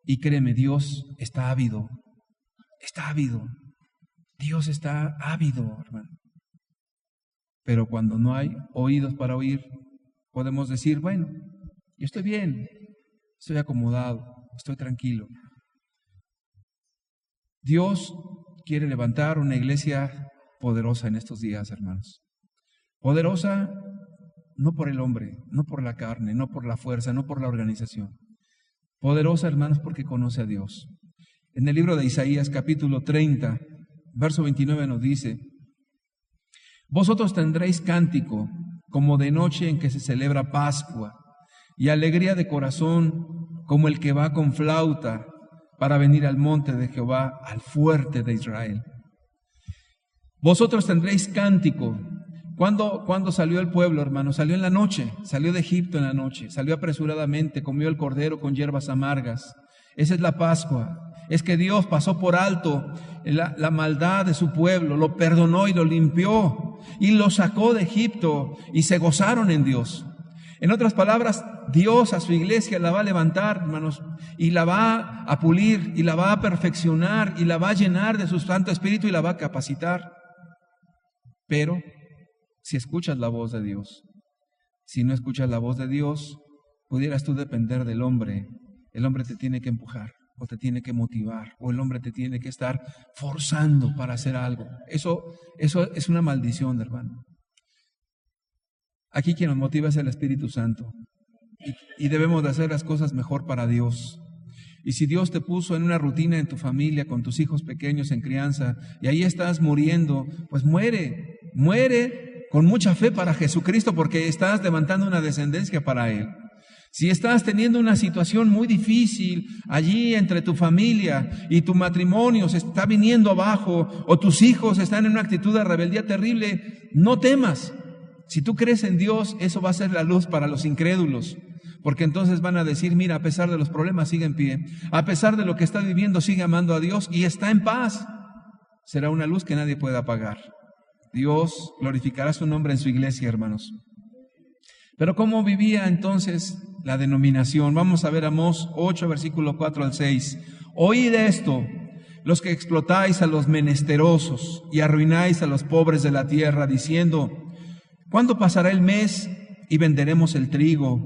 S1: Y créeme, Dios está ávido. Está ávido. Dios está ávido, hermano. Pero cuando no hay oídos para oír, podemos decir, bueno, yo estoy bien, estoy acomodado, estoy tranquilo. Dios quiere levantar una iglesia poderosa en estos días, hermanos. Poderosa no por el hombre, no por la carne, no por la fuerza, no por la organización. Poderosa, hermanos, porque conoce a Dios. En el libro de Isaías, capítulo 30, verso 29 nos dice: vosotros tendréis cántico como de noche en que se celebra Pascua, y alegría de corazón como el que va con flauta para venir al monte de Jehová, al fuerte de Israel. Vosotros tendréis cántico. ¿Cuándo salió el pueblo, hermano? Salió en la noche, salió de Egipto en la noche, salió apresuradamente, comió el cordero con hierbas amargas. Esa es la Pascua. Es que Dios pasó por alto la maldad de su pueblo, lo perdonó y lo limpió y lo sacó de Egipto y se gozaron en Dios. En otras palabras, Dios a su iglesia la va a levantar, hermanos, y la va a pulir y la va a perfeccionar y la va a llenar de su Santo Espíritu y la va a capacitar. Pero si escuchas la voz de Dios, si no escuchas la voz de Dios, pudieras tú depender del hombre. El hombre te tiene que empujar, o te tiene que motivar, o el hombre te tiene que estar forzando para hacer algo. Eso es una maldición, hermano. Aquí quien nos motiva es el Espíritu Santo. Y debemos de hacer las cosas mejor para Dios. Y si Dios te puso en una rutina en tu familia, con tus hijos pequeños en crianza, y ahí estás muriendo, pues muere con mucha fe para Jesucristo, porque estás levantando una descendencia para Él. Si estás teniendo una situación muy difícil allí entre tu familia y tu matrimonio se está viniendo abajo, o tus hijos están en una actitud de rebeldía terrible, no temas. Si tú crees en Dios, eso va a ser la luz para los incrédulos, porque entonces van a decir, mira, a pesar de los problemas sigue en pie, a pesar de lo que está viviendo sigue amando a Dios y está en paz. Será una luz que nadie puede apagar. Dios glorificará su nombre en su iglesia, hermanos. Pero ¿cómo vivía entonces la denominación? Vamos a ver Amós 8, versículo 4 al 6. Oíd esto, los que explotáis a los menesterosos y arruináis a los pobres de la tierra, diciendo, ¿cuándo pasará el mes y venderemos el trigo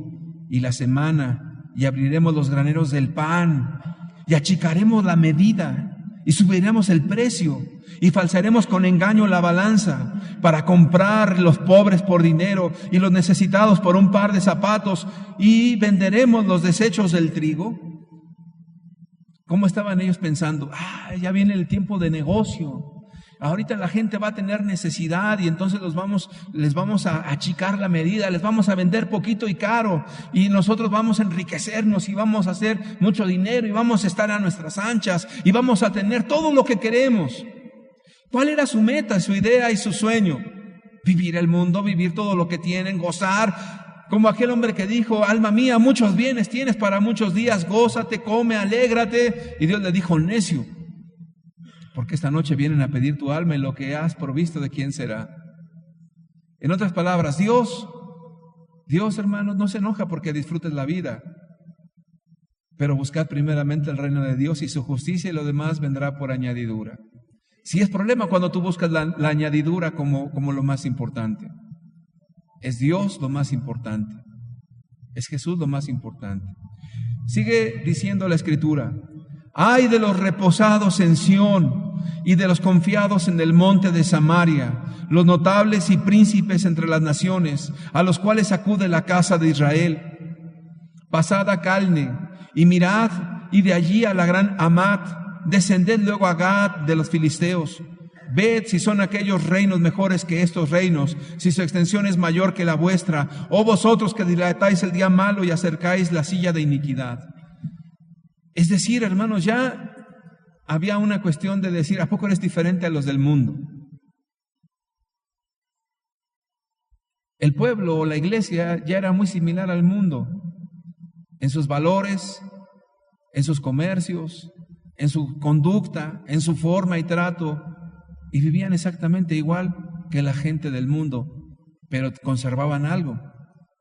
S1: y la semana y abriremos los graneros del pan y achicaremos la medida y subiremos el precio y falsearemos con engaño la balanza para comprar los pobres por dinero y los necesitados por un par de zapatos y venderemos los desechos del trigo? ¿Cómo estaban ellos pensando? Ya viene el tiempo de negocio. Ahorita la gente va a tener necesidad y entonces les vamos a achicar la medida, les vamos a vender poquito y caro y nosotros vamos a enriquecernos y vamos a hacer mucho dinero y vamos a estar a nuestras anchas y vamos a tener todo lo que queremos. ¿Cuál era su meta, su idea y su sueño? Vivir el mundo, vivir todo lo que tienen, gozar. Como aquel hombre que dijo, alma mía, muchos bienes tienes para muchos días, gózate, come, alégrate. Y Dios le dijo, necio, porque esta noche vienen a pedir tu alma y lo que has provisto, ¿de quién será? En otras palabras, Dios, hermanos, no se enoja porque disfrutes la vida, pero buscad primeramente el reino de Dios y su justicia y lo demás vendrá por añadidura. Si es problema cuando tú buscas la añadidura como lo más importante. Es Dios lo más importante. Es Jesús lo más importante. Sigue diciendo la Escritura, Ay de los reposados en Sión y de los confiados en el monte de Samaria, los notables y príncipes entre las naciones, a los cuales acude la casa de Israel. Pasad a Calne y mirad, y de allí a la gran Hamat, descended luego a Gad de los filisteos. Ved si son aquellos reinos mejores que estos reinos, si su extensión es mayor que la vuestra, oh vosotros que dilatáis el día malo y acercáis la silla de iniquidad. Es decir, hermanos, ya había una cuestión de decir, ¿a poco eres diferente a los del mundo? El pueblo o la iglesia ya era muy similar al mundo, en sus valores, en sus comercios, en su conducta, en su forma y trato, y vivían exactamente igual que la gente del mundo, pero conservaban algo,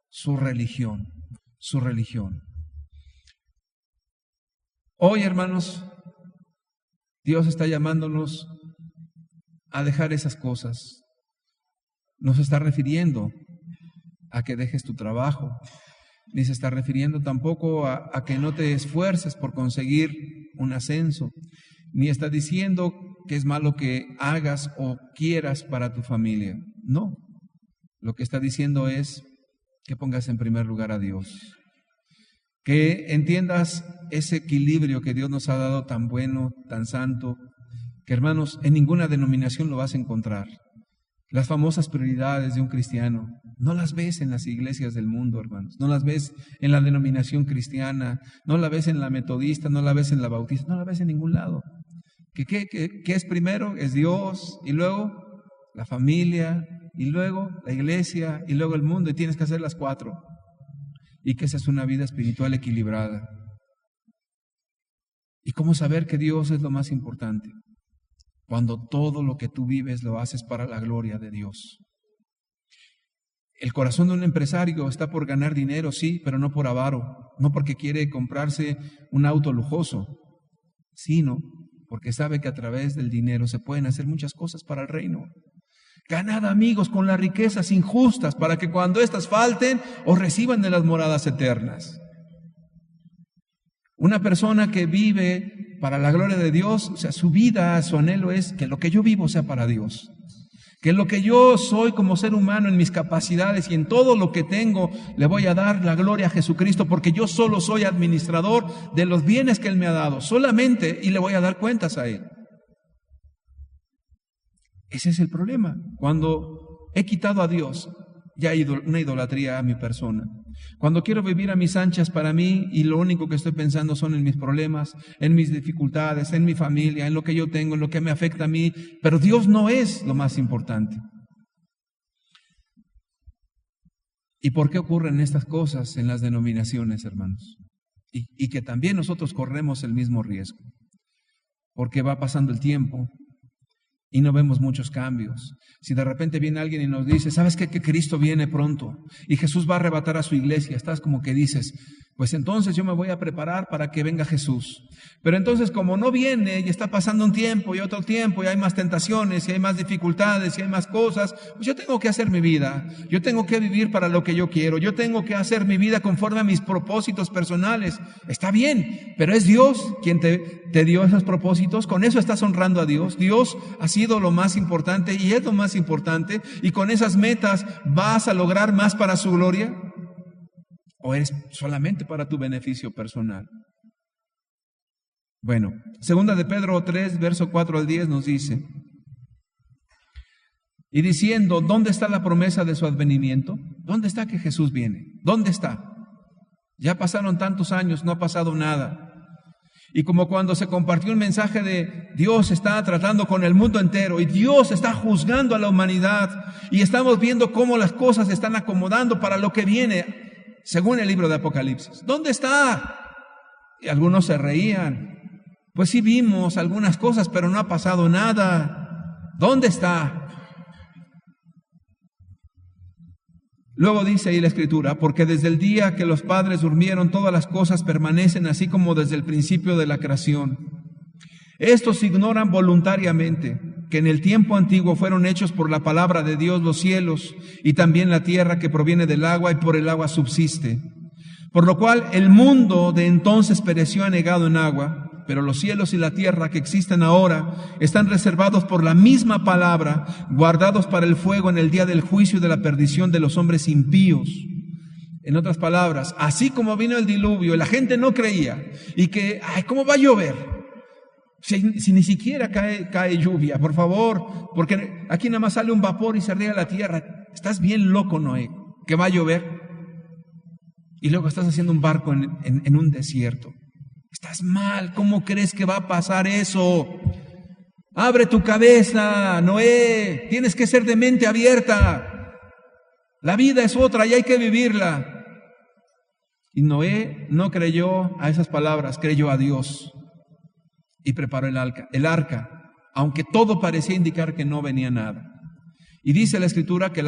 S1: su religión, su religión. Hoy, hermanos, Dios está llamándonos a dejar esas cosas. No se está refiriendo a que dejes tu trabajo, ni se está refiriendo tampoco a que no te esfuerces por conseguir un ascenso, ni está diciendo que es malo que hagas o quieras para tu familia. No, lo que está diciendo es que pongas en primer lugar a Dios, que entiendas ese equilibrio que Dios nos ha dado tan bueno, tan santo, que hermanos, en ninguna denominación lo vas a encontrar. Las famosas prioridades de un cristiano, no las ves en las iglesias del mundo, hermanos, no las ves en la denominación cristiana, no la ves en la metodista, no la ves en la bautista, no la ves en ningún lado. ¿Qué es primero? Es Dios, y luego la familia, y luego la iglesia, y luego el mundo, y tienes que hacer las cuatro. Y que esa es una vida espiritual equilibrada. ¿Y cómo saber que Dios es lo más importante? Cuando todo lo que tú vives lo haces para la gloria de Dios. El corazón de un empresario está por ganar dinero, sí, pero no por avaro, no porque quiere comprarse un auto lujoso, sino porque sabe que a través del dinero se pueden hacer muchas cosas para el reino. Ganad amigos con las riquezas injustas, para que cuando éstas falten, os reciban de las moradas eternas. Una persona que vive para la gloria de Dios, o sea, su vida, su anhelo es que lo que yo vivo sea para Dios. Que lo que yo soy como ser humano en mis capacidades y en todo lo que tengo, le voy a dar la gloria a Jesucristo, porque yo solo soy administrador de los bienes que Él me ha dado, solamente, y le voy a dar cuentas a Él. Ese es el problema. Cuando he quitado a Dios, ya hay una idolatría a mi persona. Cuando quiero vivir a mis anchas para mí y lo único que estoy pensando son en mis problemas, en mis dificultades, en mi familia, en lo que yo tengo, en lo que me afecta a mí, pero Dios no es lo más importante. ¿Y por qué ocurren estas cosas en las denominaciones, hermanos? Y que también nosotros corremos el mismo riesgo, porque va pasando el tiempo y no vemos muchos cambios. Si de repente viene alguien y nos dice, ¿sabes qué? Que Cristo viene pronto y Jesús va a arrebatar a su iglesia. Estás como que dices, pues entonces yo me voy a preparar para que venga Jesús. Pero entonces como no viene y está pasando un tiempo y otro tiempo y hay más tentaciones y hay más dificultades y hay más cosas, pues yo tengo que hacer mi vida. Yo tengo que vivir para lo que yo quiero. Yo tengo que hacer mi vida conforme a mis propósitos personales. Está bien, pero es Dios quien te dio esos propósitos. Con eso estás honrando a Dios. Dios ha sido lo más importante y es lo más importante, y con esas metas vas a lograr más para su gloria, o es solamente para tu beneficio personal. Bueno, segunda de Pedro 3, verso 4 al 10 nos dice, y diciendo, ¿dónde está la promesa de su advenimiento? ¿Dónde está que Jesús viene? ¿Dónde está? Ya pasaron tantos años, no ha pasado nada. Y como cuando se compartió un mensaje de Dios está tratando con el mundo entero y Dios está juzgando a la humanidad y estamos viendo cómo las cosas se están acomodando para lo que viene, según el libro de Apocalipsis. ¿Dónde está? Y algunos se reían. Pues sí vimos algunas cosas, pero no ha pasado nada. ¿Dónde está? Luego dice ahí la Escritura, porque desde el día que los padres durmieron, todas las cosas permanecen así como desde el principio de la creación. Estos ignoran voluntariamente que en el tiempo antiguo fueron hechos por la palabra de Dios los cielos y también la tierra que proviene del agua y por el agua subsiste. Por lo cual el mundo de entonces pereció anegado en agua, pero los cielos y la tierra que existen ahora están reservados por la misma palabra, guardados para el fuego en el día del juicio y de la perdición de los hombres impíos. En otras palabras, así como vino el diluvio y la gente no creía, y que, ¿cómo va a llover? Si ni siquiera cae lluvia, por favor, porque aquí nada más sale un vapor y se riega la tierra. Estás bien loco, Noé, que va a llover. Y luego estás haciendo un barco en un desierto. Estás mal, ¿cómo crees que va a pasar eso? Abre tu cabeza, Noé, tienes que ser de mente abierta. La vida es otra y hay que vivirla. Y Noé no creyó a esas palabras, creyó a Dios y preparó el arca, aunque todo parecía indicar que no venía nada. Y dice la Escritura que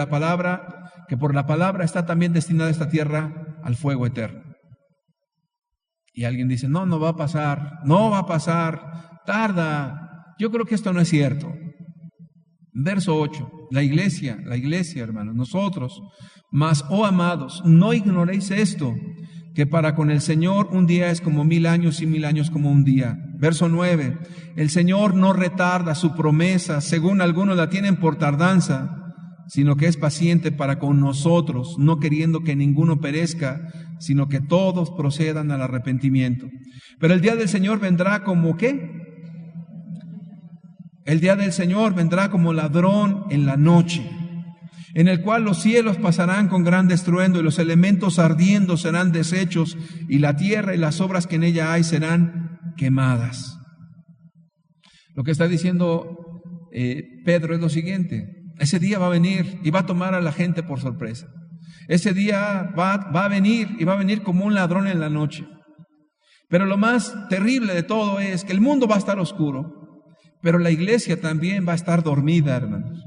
S1: por la palabra está también destinada esta tierra al fuego eterno. Y alguien dice, no va a pasar, tarda. Yo creo que esto no es cierto. Verso 8, la iglesia, hermanos, nosotros, mas, oh amados, no ignoréis esto, que para con el Señor un día es como 1000 años y 1000 años como un día. Verso 9, el Señor no retarda su promesa, según algunos la tienen por tardanza, sino que es paciente para con nosotros, no queriendo que ninguno perezca, sino que todos procedan al arrepentimiento. Pero el día del Señor vendrá como ¿qué? El día del Señor vendrá como ladrón en la noche, en el cual los cielos pasarán con gran estruendo y los elementos ardiendo serán deshechos y la tierra y las obras que en ella hay serán quemadas. Lo que está diciendo Pedro es lo siguiente: ese día va a venir y va a tomar a la gente por sorpresa. Ese día va a venir y va a venir como un ladrón en la noche. Pero lo más terrible de todo es que el mundo va a estar oscuro, pero la iglesia también va a estar dormida, hermanos.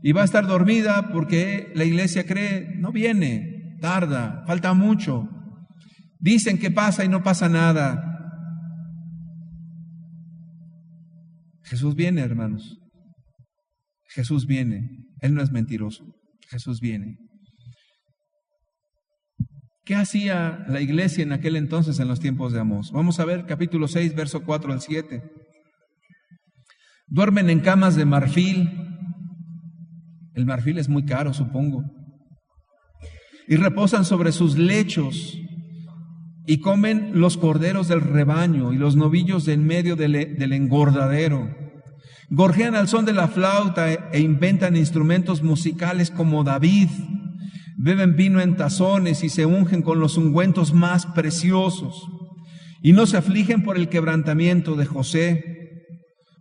S1: Y va a estar dormida porque la iglesia cree, no viene, tarda, falta mucho. Dicen que pasa y no pasa nada. Jesús viene, hermanos. Jesús viene. Él no es mentiroso. Jesús viene. ¿Qué hacía la iglesia en aquel entonces en los tiempos de Amós? Vamos a ver capítulo 6, verso 4 al 7. Duermen en camas de marfil. El marfil es muy caro, supongo. Y reposan sobre sus lechos y comen los corderos del rebaño y los novillos de en medio del engordadero. Gorjean al son de la flauta e inventan instrumentos musicales como David. Beben vino en tazones y se ungen con los ungüentos más preciosos. Y no se afligen por el quebrantamiento de José.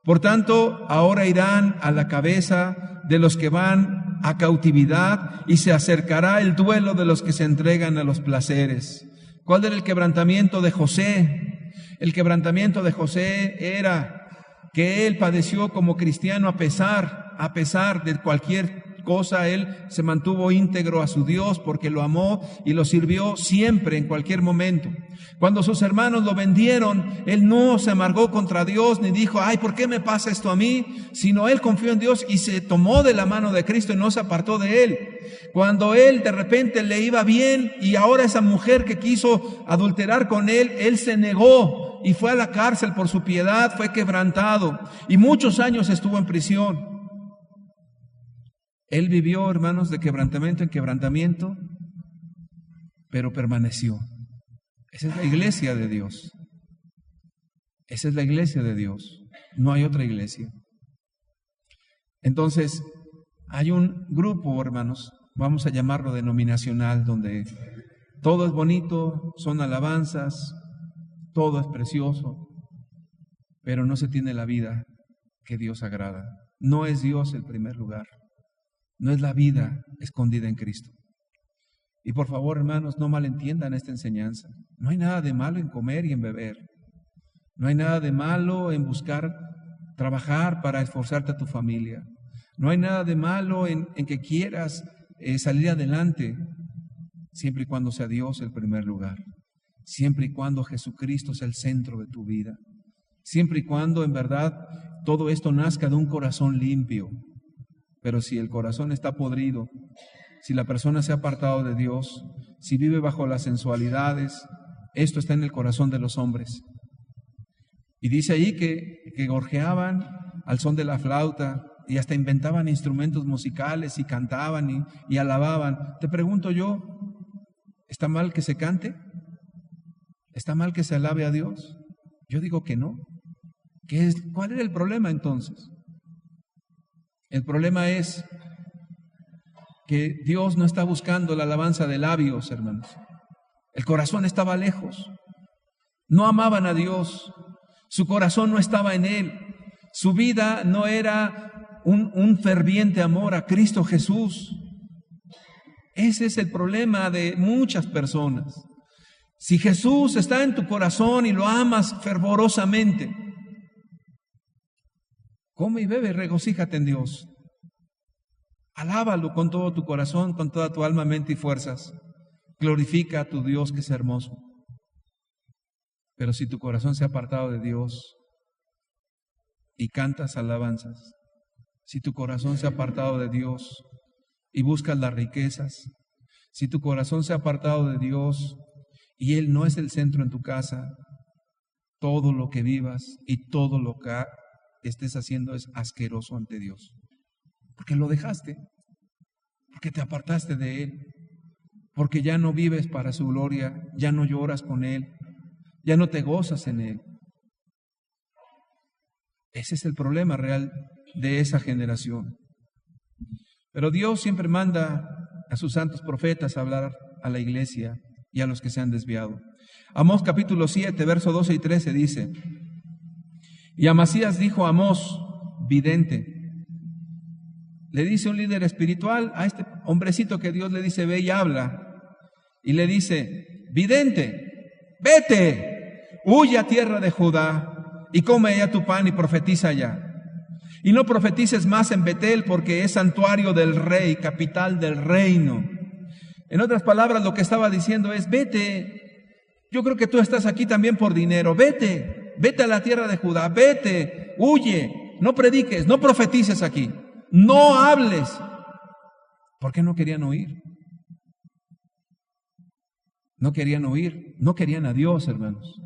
S1: Por tanto, ahora irán a la cabeza de los que van a cautividad y se acercará el duelo de los que se entregan a los placeres. ¿Cuál era el quebrantamiento de José? El quebrantamiento de José era que él padeció como cristiano a pesar de cualquier cosa. Él se mantuvo íntegro a su Dios porque lo amó y lo sirvió siempre, en cualquier momento. Cuando sus hermanos lo vendieron, él no se amargó contra Dios ni dijo, ¿por qué me pasa esto a mí? Sino él confió en Dios y se tomó de la mano de Cristo y no se apartó de él. Cuando él de repente le iba bien y ahora esa mujer que quiso adulterar con él se negó y fue a la cárcel por su piedad, fue quebrantado y muchos años estuvo en prisión. Él vivió, hermanos, de quebrantamiento en quebrantamiento, pero permaneció. Esa es la iglesia de Dios. Esa es la iglesia de Dios. No hay otra iglesia. Entonces, hay un grupo, hermanos, vamos a llamarlo denominacional, donde todo es bonito, son alabanzas, todo es precioso, pero no se tiene la vida que Dios agrada. No es Dios el primer lugar. No es la vida escondida en Cristo. Y por favor, hermanos, no malentiendan esta enseñanza. No hay nada de malo en comer y en beber. No hay nada de malo en buscar trabajar para esforzarte a tu familia. No hay nada de malo en que quieras salir adelante, siempre y cuando sea Dios el primer lugar. Siempre y cuando Jesucristo sea el centro de tu vida. Siempre y cuando en verdad todo esto nazca de un corazón limpio. Pero si el corazón está podrido, si la persona se ha apartado de Dios, si vive bajo las sensualidades, esto está en el corazón de los hombres. Y dice ahí que gorjeaban al son de la flauta y hasta inventaban instrumentos musicales y cantaban y alababan. Te pregunto yo, ¿está mal que se cante? ¿Está mal que se alabe a Dios? Yo digo que no. ¿Cuál era el problema entonces? El problema es que Dios no está buscando la alabanza de labios, hermanos. El corazón estaba lejos. No amaban a Dios. Su corazón no estaba en Él. Su vida no era un ferviente amor a Cristo Jesús. Ese es el problema de muchas personas. Si Jesús está en tu corazón y lo amas fervorosamente, come y bebe, regocíjate en Dios. Alábalo con todo tu corazón, con toda tu alma, mente y fuerzas. Glorifica a tu Dios que es hermoso. Pero si tu corazón se ha apartado de Dios y cantas alabanzas, si tu corazón se ha apartado de Dios y buscas las riquezas, si tu corazón se ha apartado de Dios y Él no es el centro en tu casa, todo lo que vivas y todo lo que estés haciendo es asqueroso ante Dios. Porque lo dejaste, porque te apartaste de Él, porque ya no vives para su gloria, ya no lloras con Él, ya no te gozas en Él. Ese es el problema real de esa generación. Pero Dios siempre manda a sus santos profetas a hablar a la iglesia y a los que se han desviado. Amós capítulo 7, verso 12 y 13 dice: y Amasías dijo a Amós, vidente, le dice un líder espiritual a este hombrecito que Dios le dice, ve y habla, y le dice, vidente, vete, huye a tierra de Judá, y come allá tu pan y profetiza allá. Y no profetices más en Betel, porque es santuario del rey, capital del reino. En otras palabras, lo que estaba diciendo es, vete, yo creo que tú estás aquí también por dinero, vete a la tierra de Judá, vete, huye, no prediques, no profetices aquí, no hables. ¿Por qué no querían oír? No querían oír, no querían a Dios, hermanos.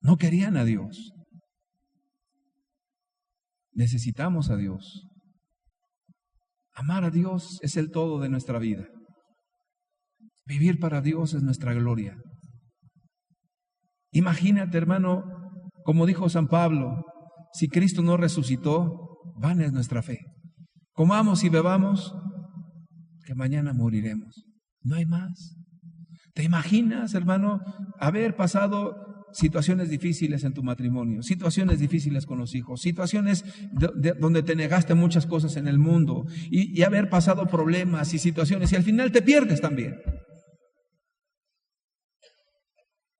S1: No querían a Dios. Necesitamos a Dios. Amar a Dios es el todo de nuestra vida. Vivir para Dios es nuestra gloria. Imagínate, hermano, como dijo San Pablo, si Cristo no resucitó, vana es nuestra fe. Comamos y bebamos, que mañana moriremos. No hay más. ¿Te imaginas, hermano, haber pasado situaciones difíciles en tu matrimonio, situaciones difíciles con los hijos, situaciones donde te negaste muchas cosas en el mundo y haber pasado problemas y situaciones y al final te pierdes también?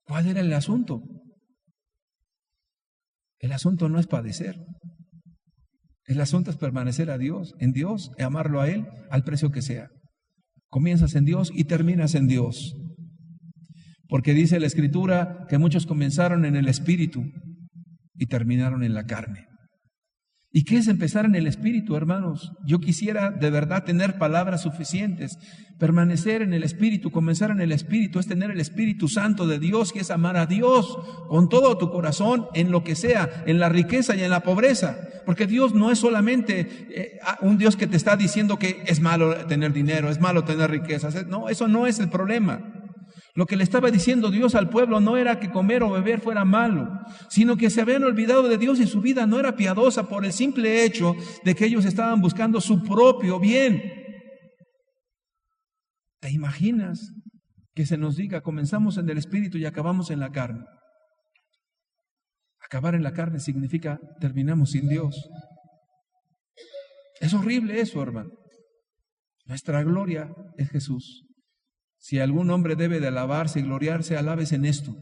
S1: ¿Cuál era el asunto? El asunto no es padecer. El asunto es permanecer a Dios, en Dios, y amarlo a Él al precio que sea. Comienzas en Dios y terminas en Dios. Porque dice la Escritura que muchos comenzaron en el Espíritu y terminaron en la carne. ¿Y qué es empezar en el Espíritu, hermanos? Yo quisiera de verdad tener palabras suficientes. Permanecer en el Espíritu, comenzar en el Espíritu, es tener el Espíritu Santo de Dios, que es amar a Dios con todo tu corazón, en lo que sea, en la riqueza y en la pobreza. Porque Dios no es solamente un Dios que te está diciendo que es malo tener dinero, es malo tener riquezas. No, eso no es el problema. Lo que le estaba diciendo Dios al pueblo no era que comer o beber fuera malo, sino que se habían olvidado de Dios y su vida no era piadosa por el simple hecho de que ellos estaban buscando su propio bien. ¿Te imaginas que se nos diga, comenzamos en el Espíritu y acabamos en la carne? Acabar en la carne significa terminamos sin Dios. Es horrible eso, hermano. Nuestra gloria es Jesús. Si algún hombre debe de alabarse y gloriarse, alabes en esto,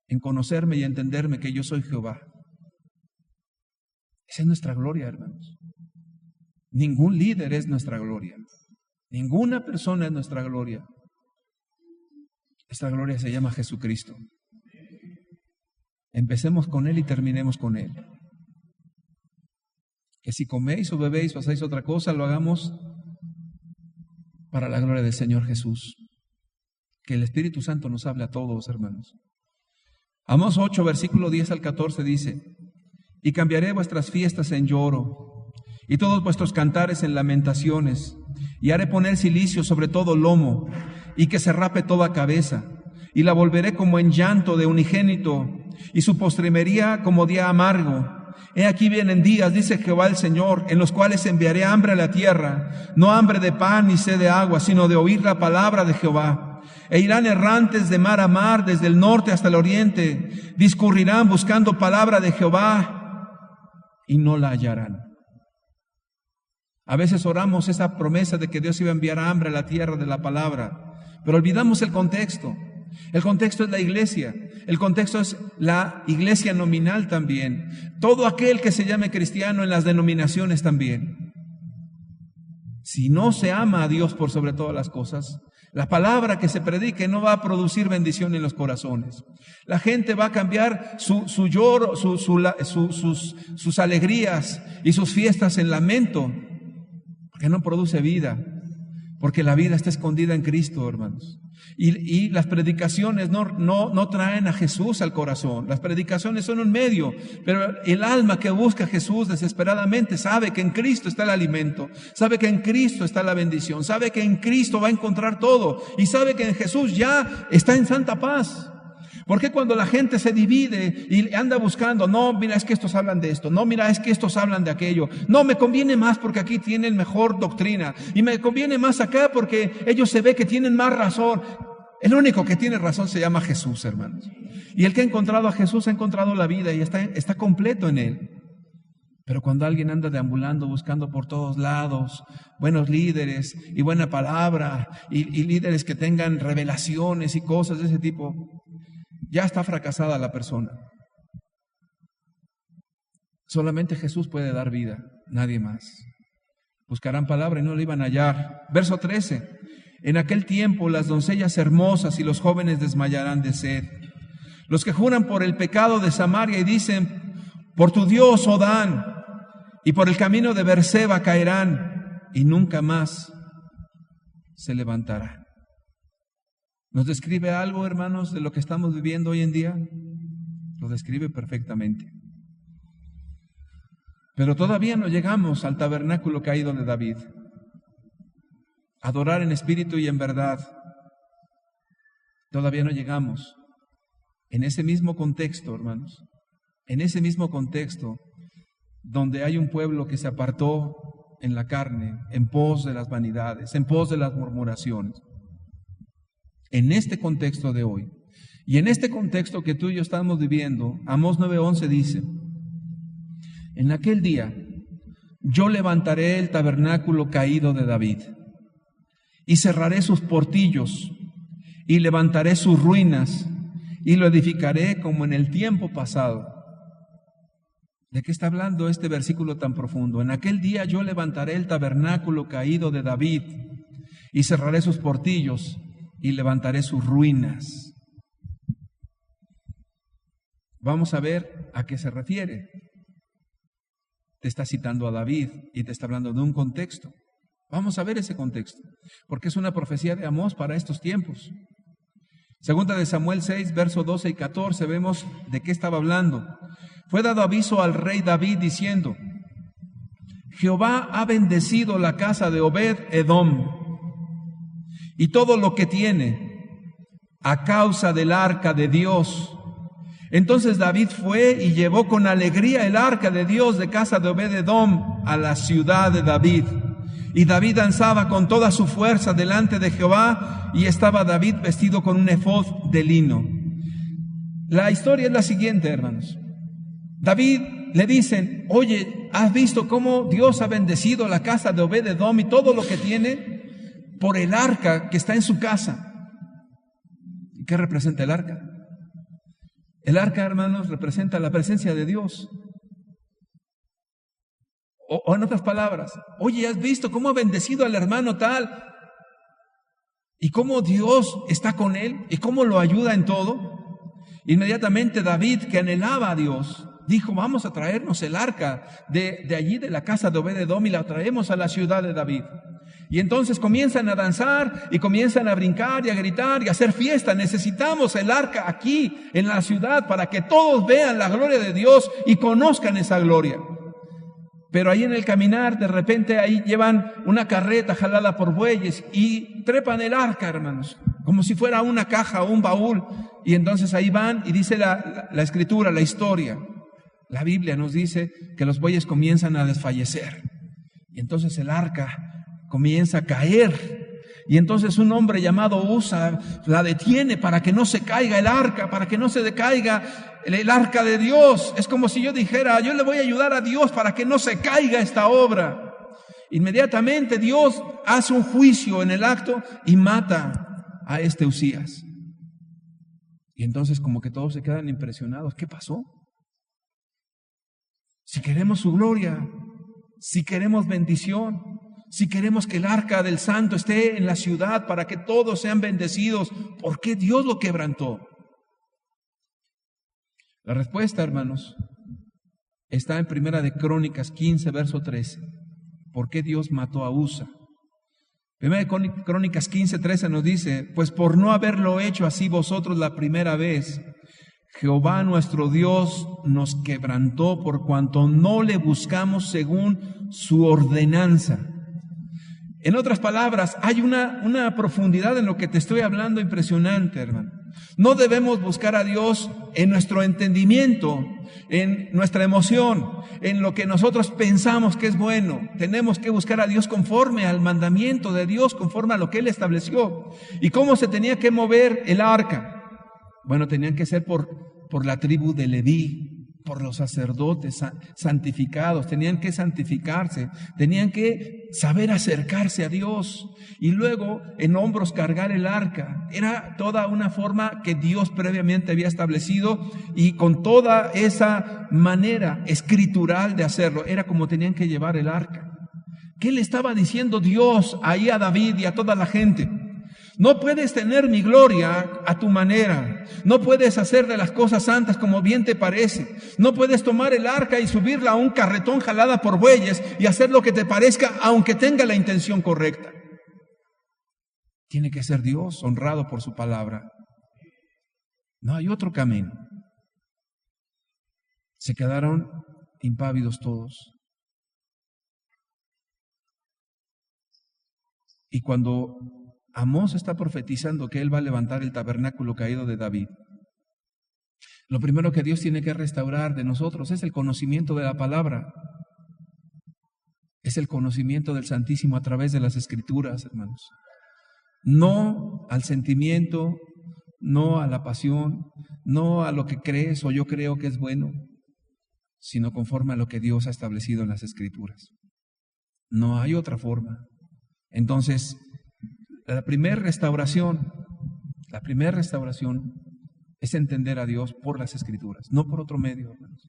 S1: en conocerme y entenderme que yo soy Jehová. Esa es nuestra gloria, hermanos. Ningún líder es nuestra gloria. Ninguna persona es nuestra gloria. Esta gloria se llama Jesucristo. Empecemos con Él y terminemos con Él. Que si coméis o bebéis o hacéis otra cosa, lo hagamos para la gloria del Señor Jesús. Que el Espíritu Santo nos hable a todos, hermanos. Amós 8, versículo 10 al 14 dice: y cambiaré vuestras fiestas en lloro, y todos vuestros cantares en lamentaciones, y haré poner cilicio sobre todo lomo, y que se rape toda cabeza, y la volveré como en llanto de unigénito, y su postrimería como día amargo. He aquí vienen días, dice Jehová el Señor, en los cuales enviaré hambre a la tierra, no hambre de pan ni sed de agua, sino de oír la palabra de Jehová. E irán errantes de mar a mar, desde el norte hasta el oriente, discurrirán buscando palabra de Jehová, y no la hallarán. A veces oramos esa promesa de que Dios iba a enviar hambre a la tierra de la palabra, pero olvidamos el contexto. El contexto es la iglesia. El contexto es la iglesia nominal también. Todo aquel que se llame cristiano en las denominaciones también. Si no se ama a Dios por sobre todas las cosas, la palabra que se predique no va a producir bendición en los corazones. La gente va a cambiar su lloro, sus alegrías y sus fiestas en lamento, porque no produce vida, porque la vida está escondida en Cristo, hermanos. Y las predicaciones no traen a Jesús al corazón. Las predicaciones son un medio, pero el alma que busca a Jesús desesperadamente sabe que en Cristo está el alimento, sabe que en Cristo está la bendición, sabe que en Cristo va a encontrar todo, y sabe que en Jesús ya está en santa paz. Porque cuando la gente se divide y anda buscando, no, mira, es que estos hablan de esto, no, mira, es que estos hablan de aquello, no, me conviene más porque aquí tienen mejor doctrina, y me conviene más acá porque ellos se ve que tienen más razón. El único que tiene razón se llama Jesús, hermanos. Y el que ha encontrado a Jesús ha encontrado la vida y está completo en él. Pero cuando alguien anda deambulando, buscando por todos lados buenos líderes y buena palabra, y líderes que tengan revelaciones y cosas de ese tipo, ya está fracasada la persona. Solamente Jesús puede dar vida, nadie más. Buscarán palabra y no la iban a hallar. Verso 13. En aquel tiempo las doncellas hermosas y los jóvenes desmayarán de sed. Los que juran por el pecado de Samaria y dicen: por tu Dios, oh Dan, y por el camino de Berseba caerán, y nunca más se levantarán. ¿Nos describe algo, hermanos, de lo que estamos viviendo hoy en día? Lo describe perfectamente. Pero todavía no llegamos al tabernáculo caído de David. Adorar en espíritu y en verdad. Todavía no llegamos. En ese mismo contexto, hermanos, en ese mismo contexto, donde hay un pueblo que se apartó en la carne, en pos de las vanidades, en pos de las murmuraciones. En este contexto de hoy, y en este contexto que tú y yo estamos viviendo, Amós 9:11 dice: en aquel día yo levantaré el tabernáculo caído de David, y cerraré sus portillos, y levantaré sus ruinas, y lo edificaré como en el tiempo pasado. ¿De qué está hablando este versículo tan profundo? En aquel día yo levantaré el tabernáculo caído de David, y cerraré sus portillos, y levantaré sus ruinas. Vamos a ver a qué se refiere. Te está citando a David y te está hablando de un contexto. Vamos a ver ese contexto, porque es una profecía de Amós para estos tiempos. Segunda de Samuel 6, versos 12 y 14, vemos de qué estaba hablando. Fue dado aviso al rey David diciendo: Jehová ha bendecido la casa de Obed-Edom y todo lo que tiene a causa del arca de Dios. Entonces David fue y llevó con alegría el arca de Dios de casa de Obed-Edom a la ciudad de David. Y David danzaba con toda su fuerza delante de Jehová, y estaba David vestido con un efod de lino. La historia es la siguiente, hermanos. David le dicen: oye, ¿has visto cómo Dios ha bendecido la casa de Obed-Edom y todo lo que tiene por el arca que está en su casa? ¿Y qué representa el arca? El arca, hermanos, representa la presencia de Dios. O en otras palabras, oye, ¿has visto cómo ha bendecido al hermano tal? ¿Y cómo Dios está con él? ¿Y cómo lo ayuda en todo? Inmediatamente David, que anhelaba a Dios, dijo, vamos a traernos el arca de allí de la casa de Obed-edom y la traemos a la ciudad de David. Y entonces comienzan a danzar y comienzan a brincar y a gritar y a hacer fiesta. Necesitamos el arca aquí en la ciudad para que todos vean la gloria de Dios y conozcan esa gloria. Pero ahí en el caminar, de repente ahí llevan una carreta jalada por bueyes y trepan el arca, hermanos, como si fuera una caja o un baúl. Y entonces ahí van y dice la escritura, la historia. La Biblia nos dice que los bueyes comienzan a desfallecer. Y entonces el arca comienza a caer. Y entonces un hombre llamado Usa la detiene para que no se caiga el arca, para que no se decaiga el arca de Dios. Es como si yo dijera, yo le voy a ayudar a Dios para que no se caiga esta obra. Inmediatamente Dios hace un juicio en el acto y mata a este Usías. Y entonces como que todos se quedan impresionados. ¿Qué pasó? Si queremos su gloria, si queremos bendición, si queremos que el arca del santo esté en la ciudad para que todos sean bendecidos, ¿por qué Dios lo quebrantó? La respuesta, hermanos, está en Primera de Crónicas 15, verso 13. ¿Por qué Dios mató a Usa? Primera de Crónicas 15, 13 nos dice, pues por no haberlo hecho así vosotros la primera vez, Jehová nuestro Dios nos quebrantó por cuanto no le buscamos según su ordenanza. En otras palabras, hay una profundidad en lo que te estoy hablando impresionante, hermano. No debemos buscar a Dios en nuestro entendimiento, en nuestra emoción, en lo que nosotros pensamos que es bueno. Tenemos que buscar a Dios conforme al mandamiento de Dios, conforme a lo que Él estableció. ¿Y cómo se tenía que mover el arca? Bueno, tenían que ser por la tribu de Leví, por los sacerdotes santificados, tenían que santificarse, tenían que saber acercarse a Dios y luego en hombros cargar el arca. Era toda una forma que Dios previamente había establecido y con toda esa manera escritural de hacerlo, era como tenían que llevar el arca. ¿Qué le estaba diciendo Dios ahí a David y a toda la gente? No puedes tener mi gloria a tu manera. No puedes hacer de las cosas santas como bien te parece. No puedes tomar el arca y subirla a un carretón jalada por bueyes y hacer lo que te parezca, aunque tenga la intención correcta. Tiene que ser Dios honrado por su palabra. No hay otro camino. Se quedaron impávidos todos. Y cuando Amós está profetizando que él va a levantar el tabernáculo caído de David, lo primero que Dios tiene que restaurar de nosotros es el conocimiento de la palabra. Es el conocimiento del Santísimo a través de las Escrituras, hermanos. No al sentimiento, no a la pasión, no a lo que crees o yo creo que es bueno, sino conforme a lo que Dios ha establecido en las Escrituras. No hay otra forma. Entonces, la primera restauración es entender a Dios por las Escrituras, no por otro medio, hermanos.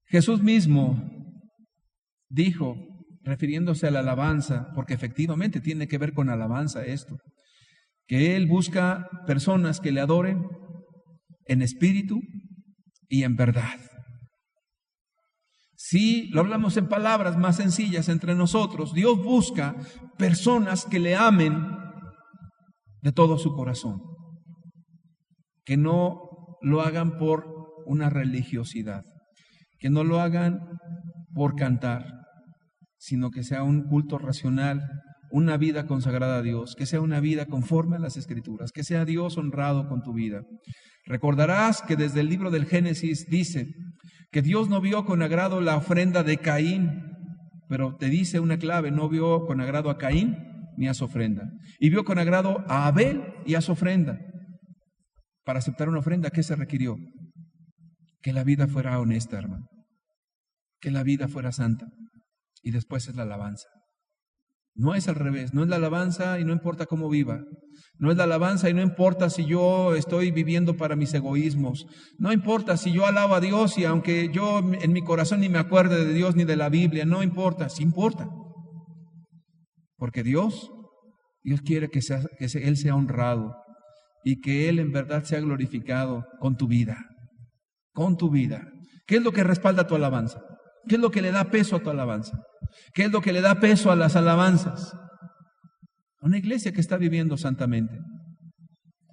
S1: Jesús mismo dijo, refiriéndose a la alabanza, porque efectivamente tiene que ver con alabanza esto, que Él busca personas que le adoren en espíritu y en verdad. Si lo hablamos en palabras más sencillas entre nosotros, Dios busca personas que le amen de todo su corazón, que no lo hagan por una religiosidad, que no lo hagan por cantar, sino que sea un culto racional, una vida consagrada a Dios, que sea una vida conforme a las Escrituras, que sea Dios honrado con tu vida. Recordarás que desde el libro del Génesis dice que Dios no vio con agrado la ofrenda de Caín, pero te dice una clave, no vio con agrado a Caín ni a su ofrenda, y vio con agrado a Abel y a su ofrenda. Para aceptar una ofrenda, ¿qué se requirió? Que la vida fuera honesta, hermano, que la vida fuera santa, y después es la alabanza. No es al revés, no es la alabanza y no importa cómo viva. No es la alabanza y no importa si yo estoy viviendo para mis egoísmos. No importa si yo alabo a Dios y aunque yo en mi corazón ni me acuerde de Dios ni de la Biblia, no importa, sí importa. Porque Dios quiere que Él sea honrado y que Él en verdad sea glorificado con tu vida, con tu vida. ¿Qué es lo que respalda tu alabanza? ¿Qué es lo que le da peso a tu alabanza? ¿Qué es lo que le da peso a las alabanzas? Una iglesia que está viviendo santamente.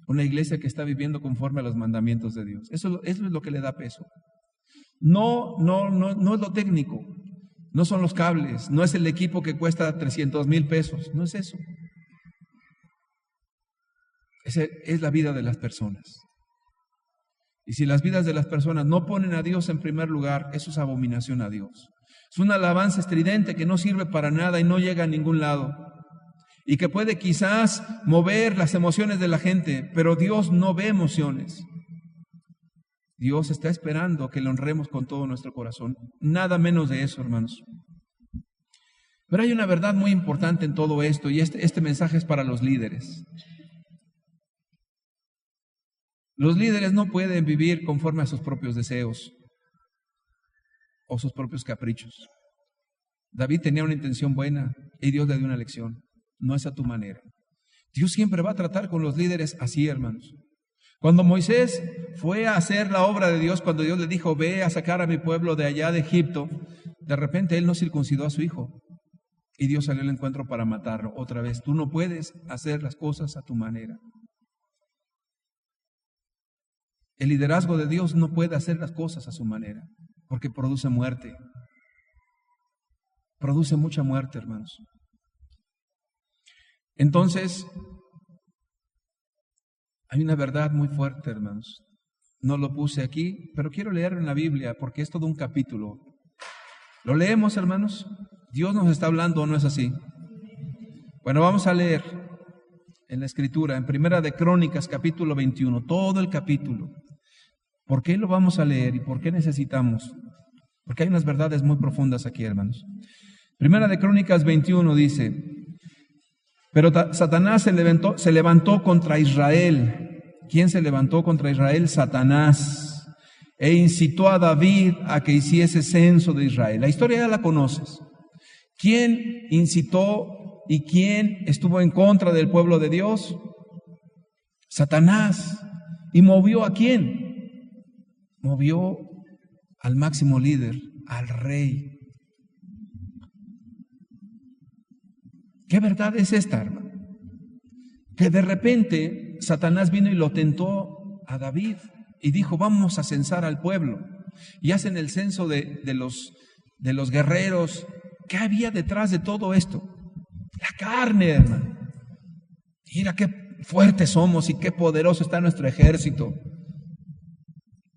S1: Una iglesia que está viviendo conforme a los mandamientos de Dios. Eso es lo que le da peso. No es lo técnico. No son los cables. No es el equipo que cuesta 300,000 pesos. No es eso. Esa es la vida de las personas. Y si las vidas de las personas no ponen a Dios en primer lugar, eso es abominación a Dios. Es una alabanza estridente que no sirve para nada y no llega a ningún lado. Y que puede quizás mover las emociones de la gente, pero Dios no ve emociones. Dios está esperando que le honremos con todo nuestro corazón. Nada menos de eso, hermanos. Pero hay una verdad muy importante en todo esto, y este mensaje es para los líderes. Los líderes no pueden vivir conforme a sus propios deseos o sus propios caprichos. David tenía una intención buena y Dios le dio una lección. No es a tu manera. Dios siempre va a tratar con los líderes así, hermanos. Cuando Moisés fue a hacer la obra de Dios, cuando Dios le dijo, ve a sacar a mi pueblo de allá de Egipto, de repente él no circuncidó a su hijo. Y Dios salió al encuentro para matarlo otra vez. Tú no puedes hacer las cosas a tu manera. El liderazgo de Dios no puede hacer las cosas a su manera, porque produce muerte. Produce mucha muerte, hermanos. Entonces, hay una verdad muy fuerte, hermanos. No lo puse aquí, pero quiero leerlo en la Biblia, porque es todo un capítulo. ¿Lo leemos, hermanos? ¿Dios nos está hablando o no es así? Bueno, vamos a leer en la Escritura, en Primera de Crónicas, capítulo 21, todo el capítulo. ¿Por qué lo vamos a leer y por qué necesitamos? Porque hay unas verdades muy profundas aquí, hermanos. Primera de Crónicas 21 dice, pero Satanás se levantó contra Israel. ¿Quién se levantó contra Israel? Satanás. E incitó a David a que hiciese censo de Israel. La historia ya la conoces. ¿Quién incitó y quién estuvo en contra del pueblo de Dios? Satanás. ¿Y movió a quién? Movió al máximo líder, al rey. ¿Qué verdad es esta, hermano? Que de repente Satanás vino y lo tentó a David y dijo, vamos a censar al pueblo. Y hacen el censo de los guerreros. ¿Qué había detrás de todo esto? La carne, hermano. Mira qué fuertes somos y qué poderoso está nuestro ejército.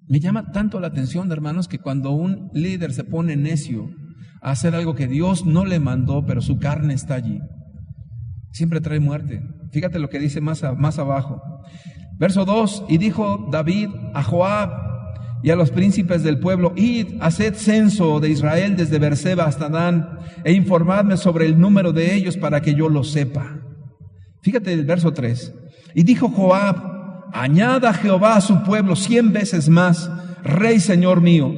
S1: Me llama tanto la atención, hermanos, que cuando un líder se pone necio a hacer algo que Dios no le mandó, pero su carne está allí, siempre trae muerte. Fíjate lo que dice más abajo. Verso 2, y dijo David a Joab y a los príncipes del pueblo, id, haced censo de Israel desde Beerseba hasta Dan, e informadme sobre el número de ellos para que yo lo sepa. Fíjate el verso 3. Y dijo Joab, añada Jehová a su pueblo 100 veces más, Rey, Señor mío.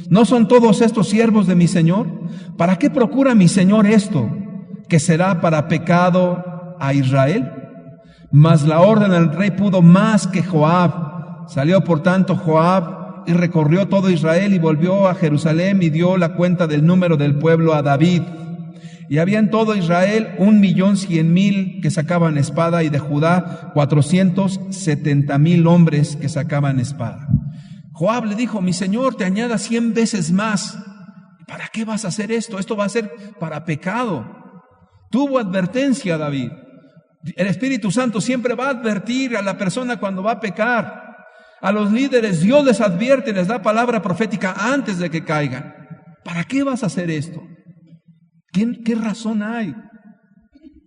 S1: ¿No son todos estos siervos de mi Señor? ¿Para qué procura mi Señor esto? ¿Que será para pecado a Israel? Mas la orden del rey pudo más que Joab. Salió por tanto Joab y recorrió todo Israel y volvió a Jerusalén y dio la cuenta del número del pueblo a David. Y había en todo Israel 1,100,000 que sacaban espada, y de Judá 470,000 hombres que sacaban espada. Joab le dijo, mi señor, te añada 100 veces más. ¿Para qué vas a hacer esto? Esto va a ser para pecado. Tuvo advertencia David. El Espíritu Santo siempre va a advertir a la persona cuando va a pecar. A los líderes Dios les advierte, les da palabra profética antes de que caigan. ¿Para qué vas a hacer esto? ¿Qué razón hay?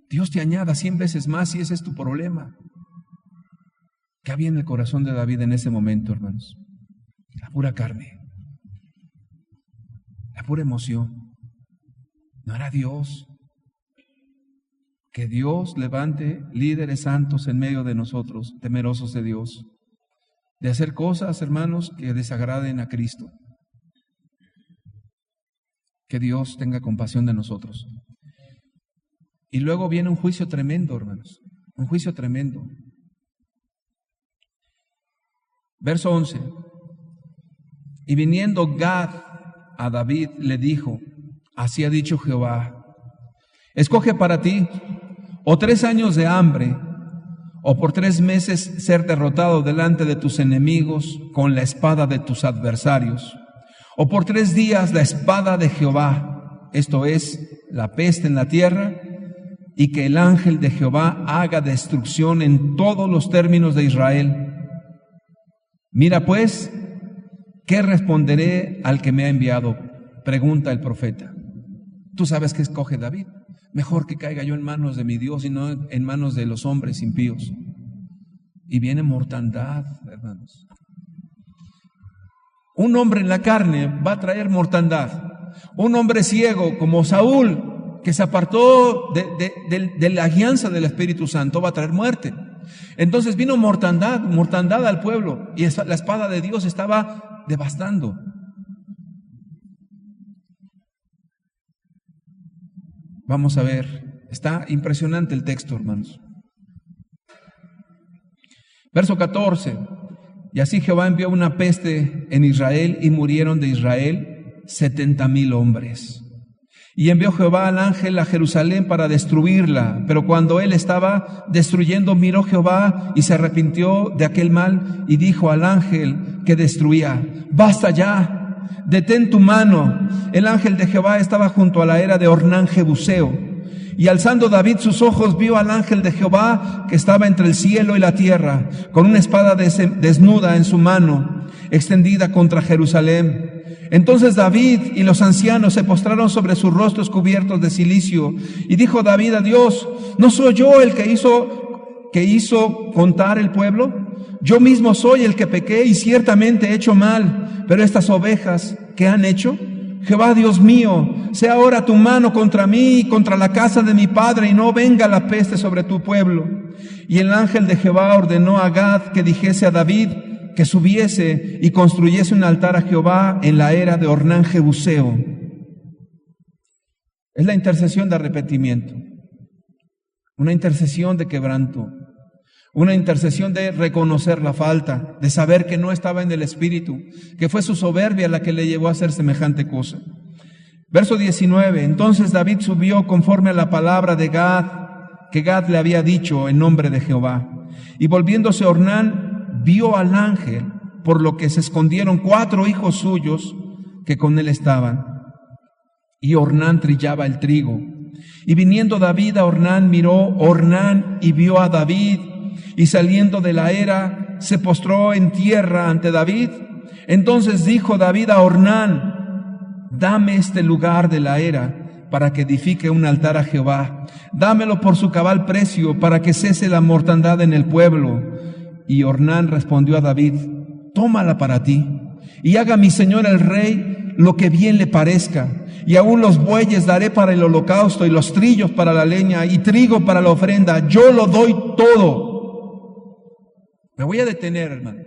S1: Dios te añada 100 veces más y ese es tu problema. ¿Qué había en el corazón de David en ese momento, hermanos? La pura carne, la pura emoción. No era Dios. Que Dios levante líderes santos en medio de nosotros, temerosos de Dios, de hacer cosas, hermanos, que desagraden a Cristo. Que Dios tenga compasión de nosotros. Y luego viene un juicio tremendo, hermanos. Un juicio tremendo. Verso 11. Y viniendo Gad a David, le dijo: así ha dicho Jehová, escoge para ti o 3 años de hambre, o por 3 meses ser derrotado delante de tus enemigos con la espada de tus adversarios, o por 3 días la espada de Jehová, esto es, la peste en la tierra, y que el ángel de Jehová haga destrucción en todos los términos de Israel. Mira pues, ¿qué responderé al que me ha enviado? Pregunta el profeta. Tú sabes que escoge David. Mejor que caiga yo en manos de mi Dios y no en manos de los hombres impíos. Y viene mortandad, hermanos. Un hombre en la carne va a traer mortandad. Un hombre ciego como Saúl, que se apartó de la guianza del Espíritu Santo, va a traer muerte. Entonces vino mortandad al pueblo, y la espada de Dios estaba devastando. Vamos a ver, está impresionante el texto, hermanos. Verso 14. Y así Jehová envió una peste en Israel, y murieron de Israel 70,000 hombres. Y envió Jehová al ángel a Jerusalén para destruirla. Pero cuando él estaba destruyendo, miró Jehová y se arrepintió de aquel mal, y dijo al ángel que destruía: basta ya, detén tu mano. El ángel de Jehová estaba junto a la era de Ornán Jebuseo. Y alzando David sus ojos, vio al ángel de Jehová que estaba entre el cielo y la tierra, con una espada desnuda en su mano, extendida contra Jerusalén. Entonces David y los ancianos se postraron sobre sus rostros cubiertos de cilicio. Y dijo David a Dios: ¿no soy yo el que hizo contar el pueblo? Yo mismo soy el que pequé y ciertamente he hecho mal. Pero estas ovejas, ¿qué han hecho? Jehová Dios mío, sea ahora tu mano contra mí y contra la casa de mi padre, y no venga la peste sobre tu pueblo. Y el ángel de Jehová ordenó a Gad que dijese a David que subiese y construyese un altar a Jehová en la era de Ornán Jebuseo. Es la intercesión de arrepentimiento, una intercesión de quebranto, una intercesión de reconocer la falta, de saber que no estaba en el Espíritu, que fue su soberbia la que le llevó a hacer semejante cosa. Verso 19. Entonces David subió conforme a la palabra de Gad, que Gad le había dicho en nombre de Jehová. Y volviéndose Ornán, vio al ángel, por lo que se escondieron 4 hijos suyos que con él estaban. Y Ornán trillaba el trigo. Y viniendo David a Ornán, miró Ornán y vio a David, y saliendo de la era, se postró en tierra ante David. Entonces dijo David a Ornán: dame este lugar de la era, para que edifique un altar a Jehová. Dámelo por su cabal precio, para que cese la mortandad en el pueblo. Y Ornán respondió a David: tómala para ti, y haga mi señor el rey lo que bien le parezca. Y aún los bueyes daré para el holocausto, y los trillos para la leña, y trigo para la ofrenda. Yo lo doy todo. Me voy a detener, hermano.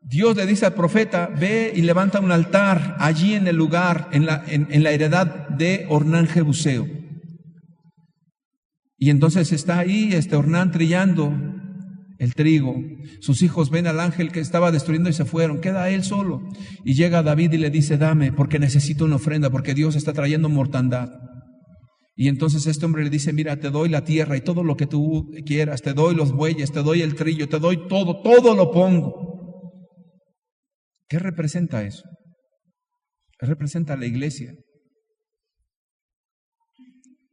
S1: Dios le dice al profeta: ve y levanta un altar allí en el lugar, en la heredad de Ornán Jebuseo. Y entonces está ahí Ornán trillando el trigo. Sus hijos ven al ángel que estaba destruyendo y se fueron. Queda él solo. Y llega David y le dice: dame, porque necesito una ofrenda, porque Dios está trayendo mortandad. Y entonces este hombre le dice: mira, te doy la tierra y todo lo que tú quieras, te doy los bueyes, te doy el trillo, te doy todo lo pongo. ¿Qué representa eso? Representa a la iglesia.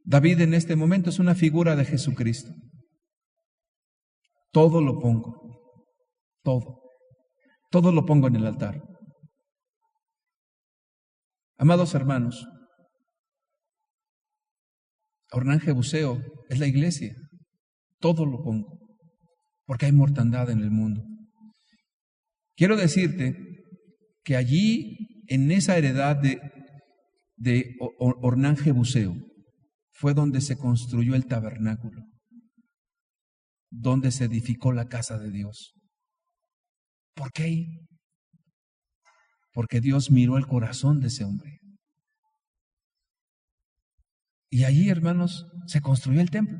S1: David en este momento es una figura de Jesucristo. Todo lo pongo, todo lo pongo en el altar. Amados hermanos, Ornán Jebuseo es la iglesia. Todo lo pongo, porque hay mortandad en el mundo. Quiero decirte que allí, en esa heredad de Ornán Jebuseo, fue donde se construyó el tabernáculo, donde se edificó la casa de Dios. ¿Por qué? Porque Dios miró el corazón de ese hombre. Y allí, hermanos, se construyó el templo.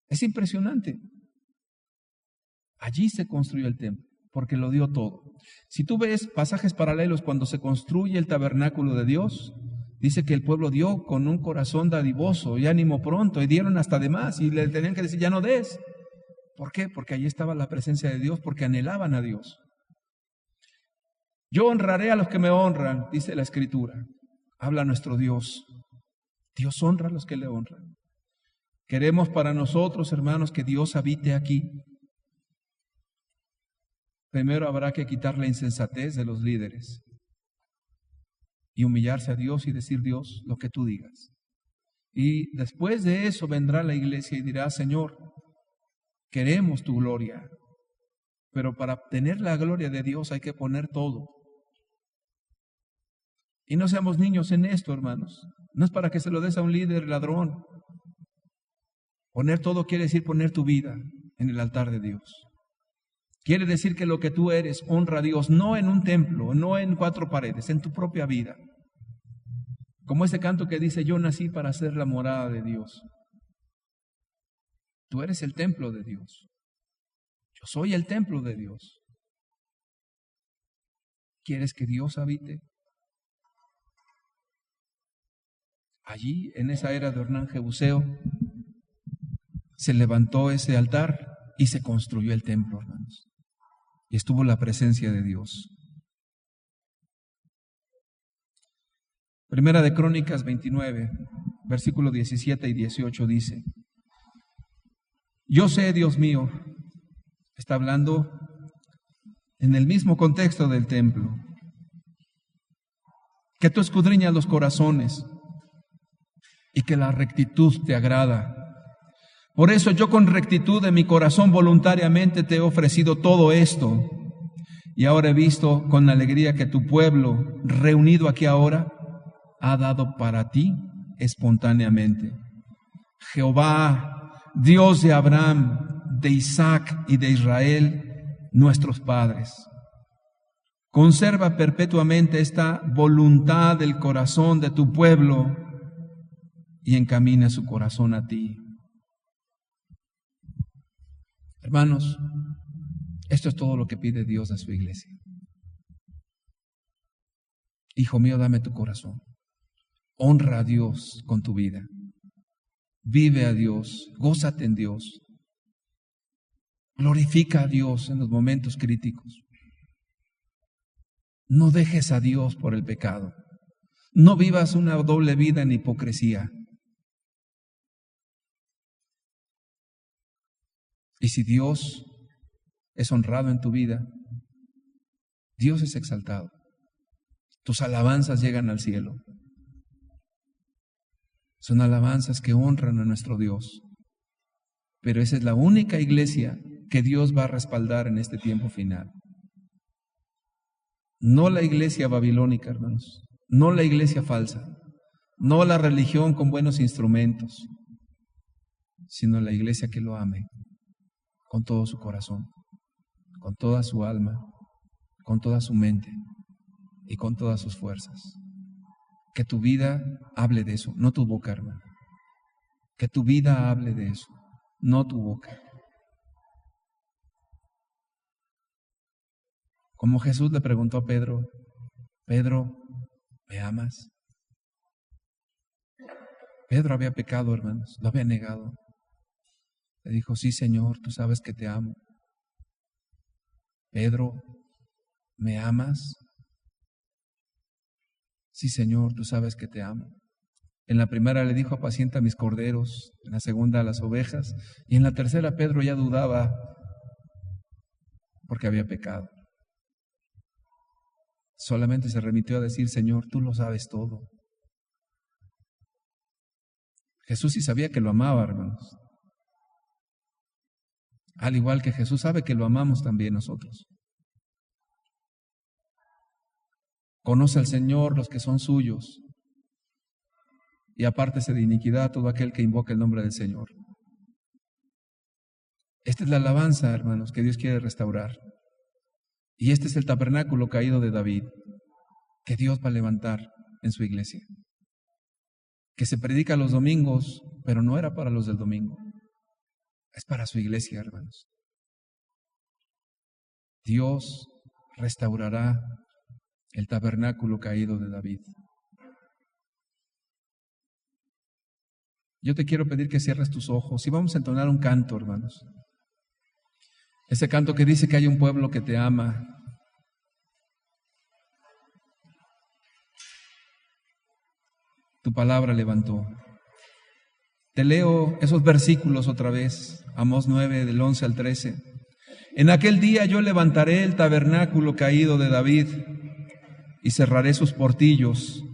S1: Es impresionante. Allí se construyó el templo. porque lo dio todo. Si tú ves pasajes paralelos cuando se construye el tabernáculo de Dios, dice que el pueblo dio con un corazón dadivoso y ánimo pronto, y dieron hasta de más, y le tenían que decir, ya no des. ¿Por qué? Porque allí estaba la presencia de Dios, porque anhelaban a Dios. Yo honraré a los que me honran, dice la Escritura. Habla nuestro Dios. Dios honra a los que le honran. Queremos para nosotros, hermanos, que Dios habite aquí. Primero habrá que quitar la insensatez de los líderes y humillarse a Dios y decir, Dios, lo que tú digas. Y después de eso vendrá la iglesia y dirá, Señor, queremos tu gloria, pero para obtener la gloria de Dios hay que poner todo. Y no seamos niños en esto, hermanos. No es para que se lo des a un líder ladrón. Poner todo quiere decir poner tu vida en el altar de Dios. Quiere decir que lo que tú eres honra a Dios, no en un templo, no en 4 paredes, en tu propia vida. Como ese canto que dice, yo nací para ser la morada de Dios. Tú eres el templo de Dios. Yo soy el templo de Dios. ¿Quieres que Dios habite? Allí, en esa era de Hernán Jebuseo, se levantó ese altar y se construyó el templo, hermanos. Y estuvo la presencia de Dios. Primera de Crónicas 29, versículos 17 y 18 dice, yo sé, Dios mío, está hablando en el mismo contexto del templo, que tú escudriñas los corazones y que la rectitud te agrada. Por eso yo con rectitud de mi corazón voluntariamente te he ofrecido todo esto. Y ahora he visto con alegría que tu pueblo, reunido aquí ahora, ha dado para ti espontáneamente. Jehová, Dios de Abraham, de Isaac y de Israel, nuestros padres, conserva perpetuamente esta voluntad del corazón de tu pueblo y encamina su corazón a ti. Hermanos, esto es todo lo que pide Dios a su iglesia. Hijo mío, dame tu corazón. Honra a Dios con tu vida. Vive a Dios, gózate en Dios. Glorifica a Dios en los momentos críticos. No dejes a Dios por el pecado. No vivas una doble vida en hipocresía. Y si Dios es honrado en tu vida, Dios es exaltado. Tus alabanzas llegan al cielo. Son alabanzas que honran a nuestro Dios. Pero esa es la única iglesia que Dios va a respaldar en este tiempo final. No la iglesia babilónica, hermanos. No la iglesia falsa. No la religión con buenos instrumentos. Sino la iglesia que lo ame con todo su corazón, con toda su alma, con toda su mente y con todas sus fuerzas. Que tu vida hable de eso, no tu boca, hermano. Que tu vida hable de eso, no tu boca. Como Jesús le preguntó a Pedro, Pedro, ¿me amas? Pedro había pecado, hermanos, lo había negado. Le dijo, sí, Señor, tú sabes que te amo. Pedro, ¿me amas? Sí, Señor, tú sabes que te amo. En la primera le dijo, apacienta mis corderos, en la segunda las ovejas, y en la tercera Pedro ya dudaba porque había pecado. Solamente se remitió a decir, Señor, tú lo sabes todo. Jesús sí sabía que lo amaba, hermanos. Al igual que Jesús sabe que lo amamos también nosotros. Conoce al Señor los que son suyos y apártese de iniquidad todo aquel que invoca el nombre del Señor. Esta es la alabanza, hermanos, que Dios quiere restaurar. Y este es el tabernáculo caído de David, que Dios va a levantar en su iglesia. Que se predica los domingos, pero no era para los del domingo. Es para su iglesia, hermanos. Dios restaurará el tabernáculo caído de David. Yo te quiero pedir que cierres tus ojos y vamos a entonar un canto, hermanos. Ese canto que dice que hay un pueblo que te ama. Tu palabra levantó. Te leo esos versículos otra vez, Amós 9, del 11 al 13. En aquel día yo levantaré el tabernáculo caído de David y cerraré sus portillos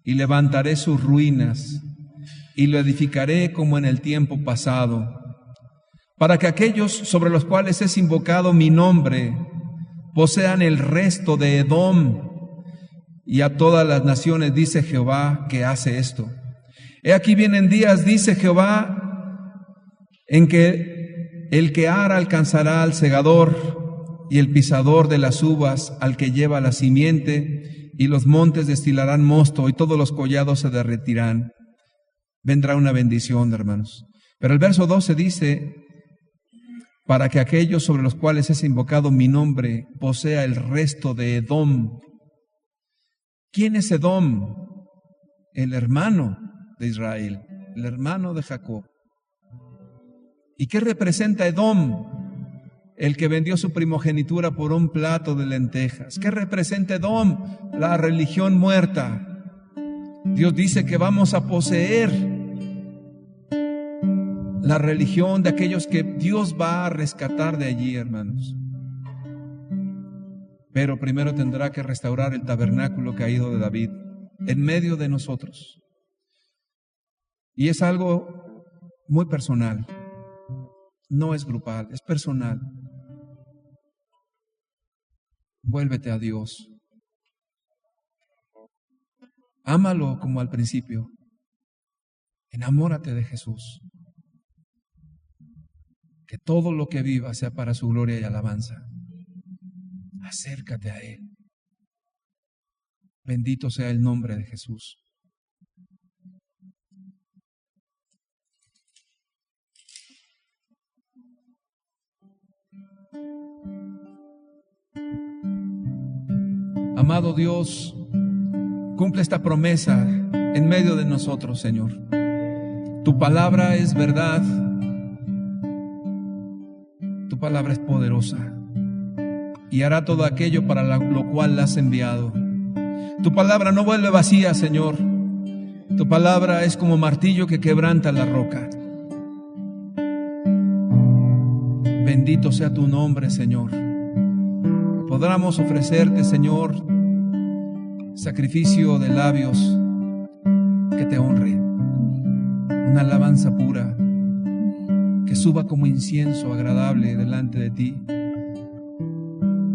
S1: y levantaré sus ruinas y lo edificaré como en el tiempo pasado, para que aquellos sobre los cuales es invocado mi nombre posean el resto de Edom, y a todas las naciones dice Jehová que hace esto. He aquí vienen días, dice Jehová, en que el que ara alcanzará al segador y el pisador de las uvas al que lleva la simiente, y los montes destilarán mosto y todos los collados se derretirán. Vendrá una bendición, hermanos. Pero el verso 12 dice, para que aquellos sobre los cuales es invocado mi nombre posea el resto de Edom. ¿Quién es Edom? El hermano de Israel, el hermano de Jacob. ¿Y qué representa Edom? El que vendió su primogenitura por un plato de lentejas. ¿Qué representa Edom? La religión muerta. Dios dice que vamos a poseer la religión de aquellos que Dios va a rescatar de allí, hermanos. Pero primero tendrá que restaurar el tabernáculo caído de David en medio de nosotros. Y es algo muy personal. No es grupal, es personal. Vuélvete a Dios. Ámalo como al principio. Enamórate de Jesús. Que todo lo que viva sea para su gloria y alabanza. Acércate a Él. Bendito sea el nombre de Jesús. Amado Dios, cumple esta promesa en medio de nosotros, Señor. Tu palabra es verdad. Tu palabra es poderosa y hará todo aquello para lo cual la has enviado. Tu palabra no vuelve vacía, Señor. Tu palabra es como martillo que quebranta la roca. Bendito sea tu nombre, Señor. Podamos ofrecerte, Señor, sacrificio de labios que te honre, una alabanza pura que suba como incienso agradable delante de ti.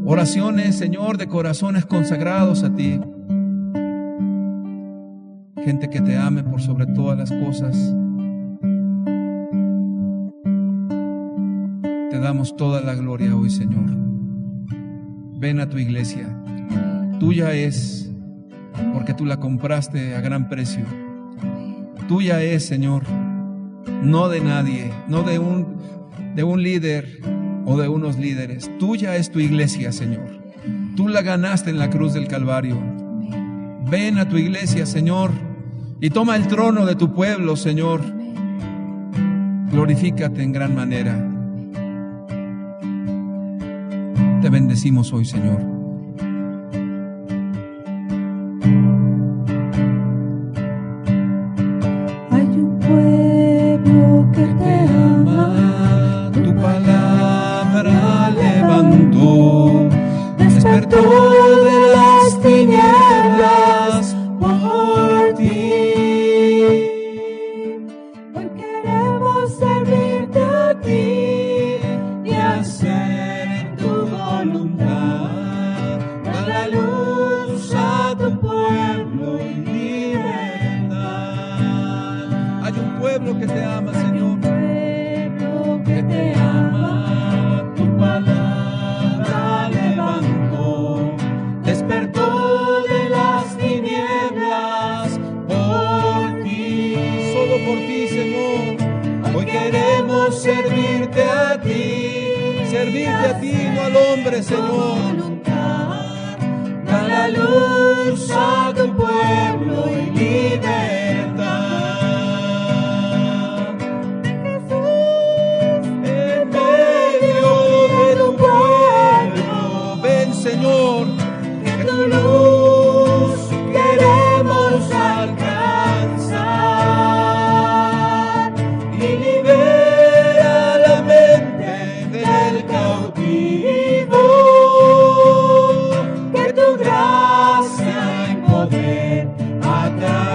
S1: Oraciones, Señor, de corazones consagrados a ti. Gente que te ame por sobre todas las cosas. Te damos toda la gloria hoy, Señor. Ven a tu iglesia. Tuya es, porque tú la compraste a gran precio. Tuya es, Señor, no de nadie, no de un líder o de unos líderes. Tuya es tu iglesia, Señor. Tú la ganaste en la cruz del Calvario. Ven a tu iglesia, Señor, y toma el trono de tu pueblo, Señor. Glorifícate en gran manera. Te bendecimos hoy, Señor.
S2: Hay un pueblo que te ama,
S1: tu palabra levantó, despertó de las tinieblas por ti.
S2: Hoy queremos servirte a ti y hacer tu voluntad. Da la luz a tu pueblo y libertad.
S1: Hay un pueblo que te ama, Señor.
S2: Pueblo que te ama,
S1: Tu palabra levantó, despertó de las tinieblas por ti. Solo por ti, Señor. Hoy queremos servirte a ti, servirte a ti, no al hombre, Señor.
S2: Da la luz a tu pueblo y libertad. En medio de tu pueblo,
S1: Ven, Señor,
S2: que tu luz queremos alcanzar y libera la mente del cautivo. Que tu gracia y poder atrae.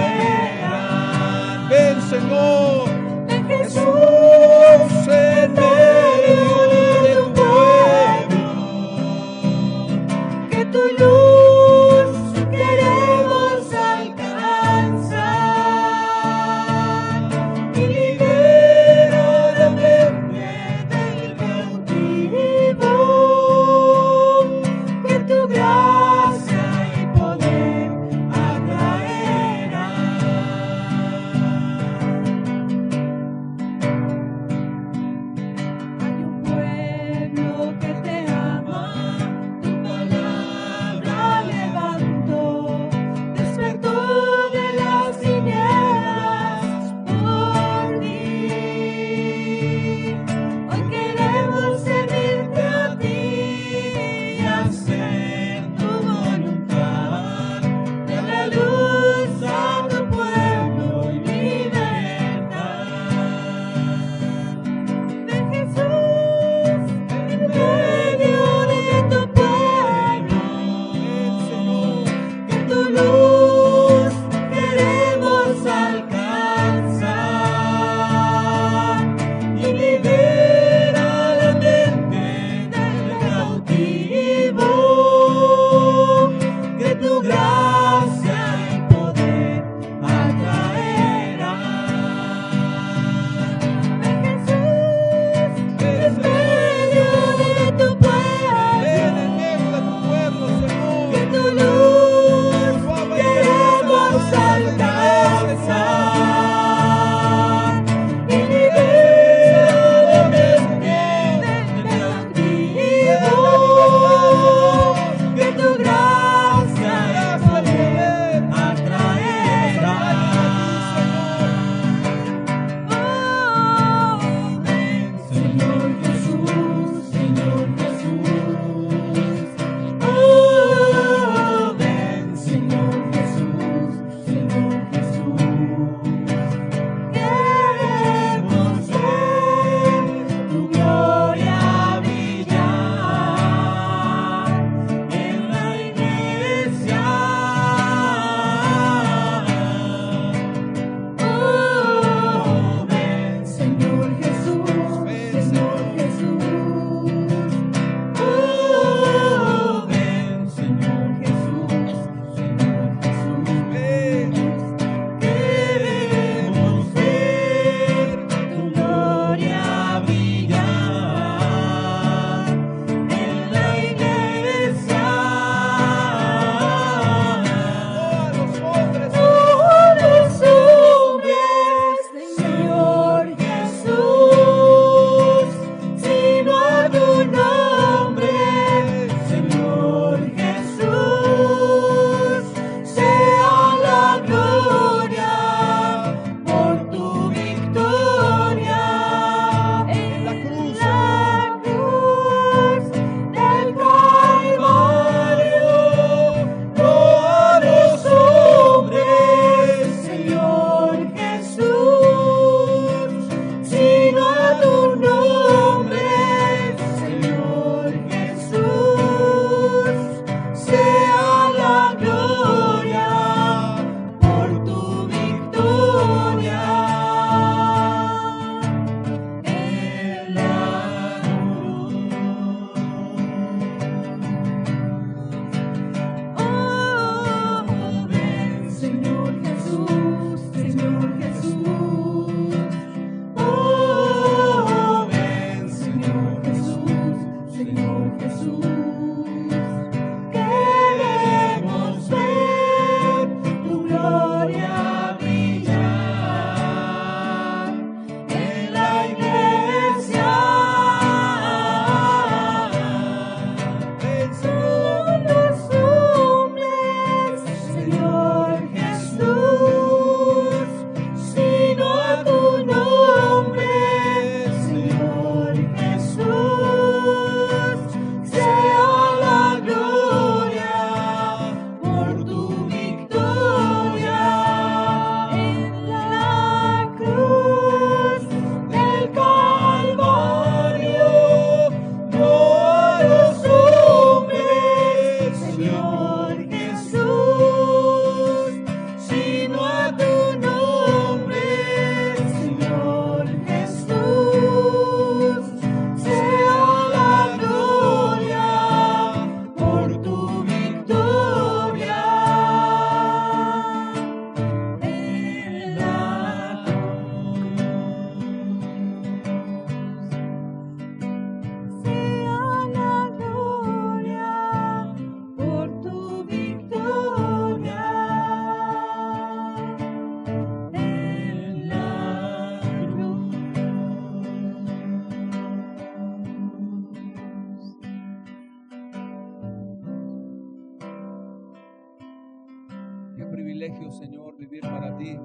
S1: privilegio, Señor, vivir para ti.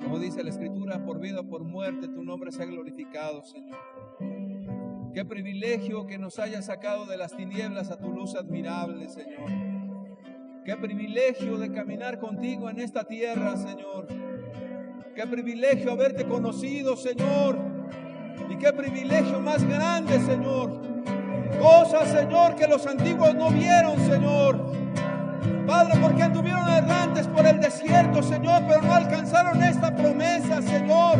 S1: Como dice la Escritura, por vida o por muerte, tu nombre sea glorificado, Señor. Qué privilegio que nos hayas sacado de las tinieblas a tu luz admirable, Señor. Qué privilegio de caminar contigo en esta tierra, Señor. Qué privilegio haberte conocido, Señor. Y qué privilegio más grande, Señor. Cosas, Señor, que los antiguos no vieron, Señor. Padre, porque anduvieron errantes por el desierto, Señor, pero no alcanzaron esta promesa, Señor,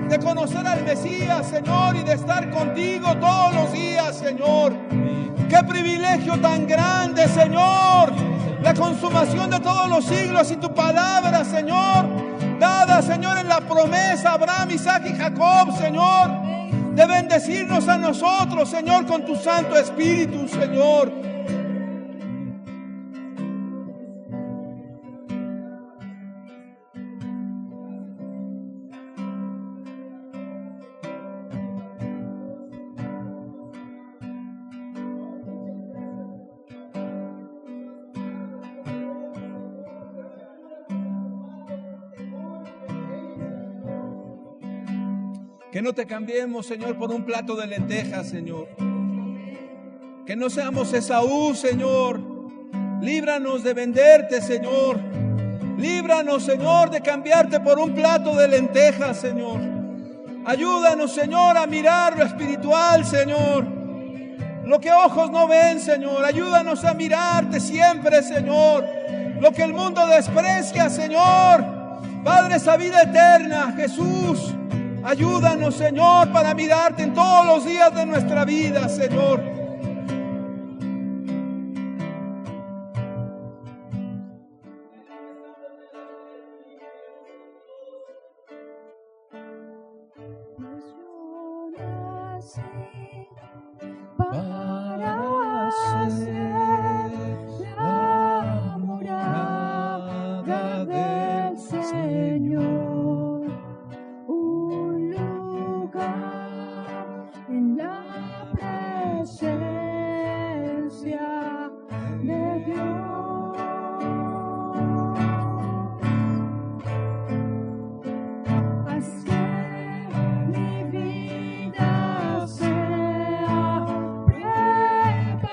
S1: de conocer al Mesías, Señor, y de estar contigo todos los días, Señor. Qué privilegio tan grande, Señor. La consumación de todos los siglos y tu palabra, Señor, dada, Señor, en la promesa a Abraham, Isaac y Jacob, Señor, de bendecirnos a nosotros, Señor, con tu Santo Espíritu, Señor. Que no te cambiemos, Señor, por un plato de lentejas, Señor. Que no seamos Esaú, Señor. Líbranos de venderte, Señor. Líbranos, Señor, de cambiarte por un plato de lentejas, Señor. Ayúdanos, Señor, a mirar lo espiritual, Señor. Lo que ojos no ven, Señor. Ayúdanos a mirarte siempre, Señor. Lo que el mundo desprecia, Señor. Padre, esa vida eterna, Jesús. Ayúdanos, Señor, para mirarte en todos los días de nuestra vida, Señor.
S2: Para hacer la morada del Señor, un lugar en la presencia de Dios. Haz que mi vida sea preparada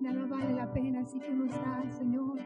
S3: Nada vale la pena si tú no estás, Señor.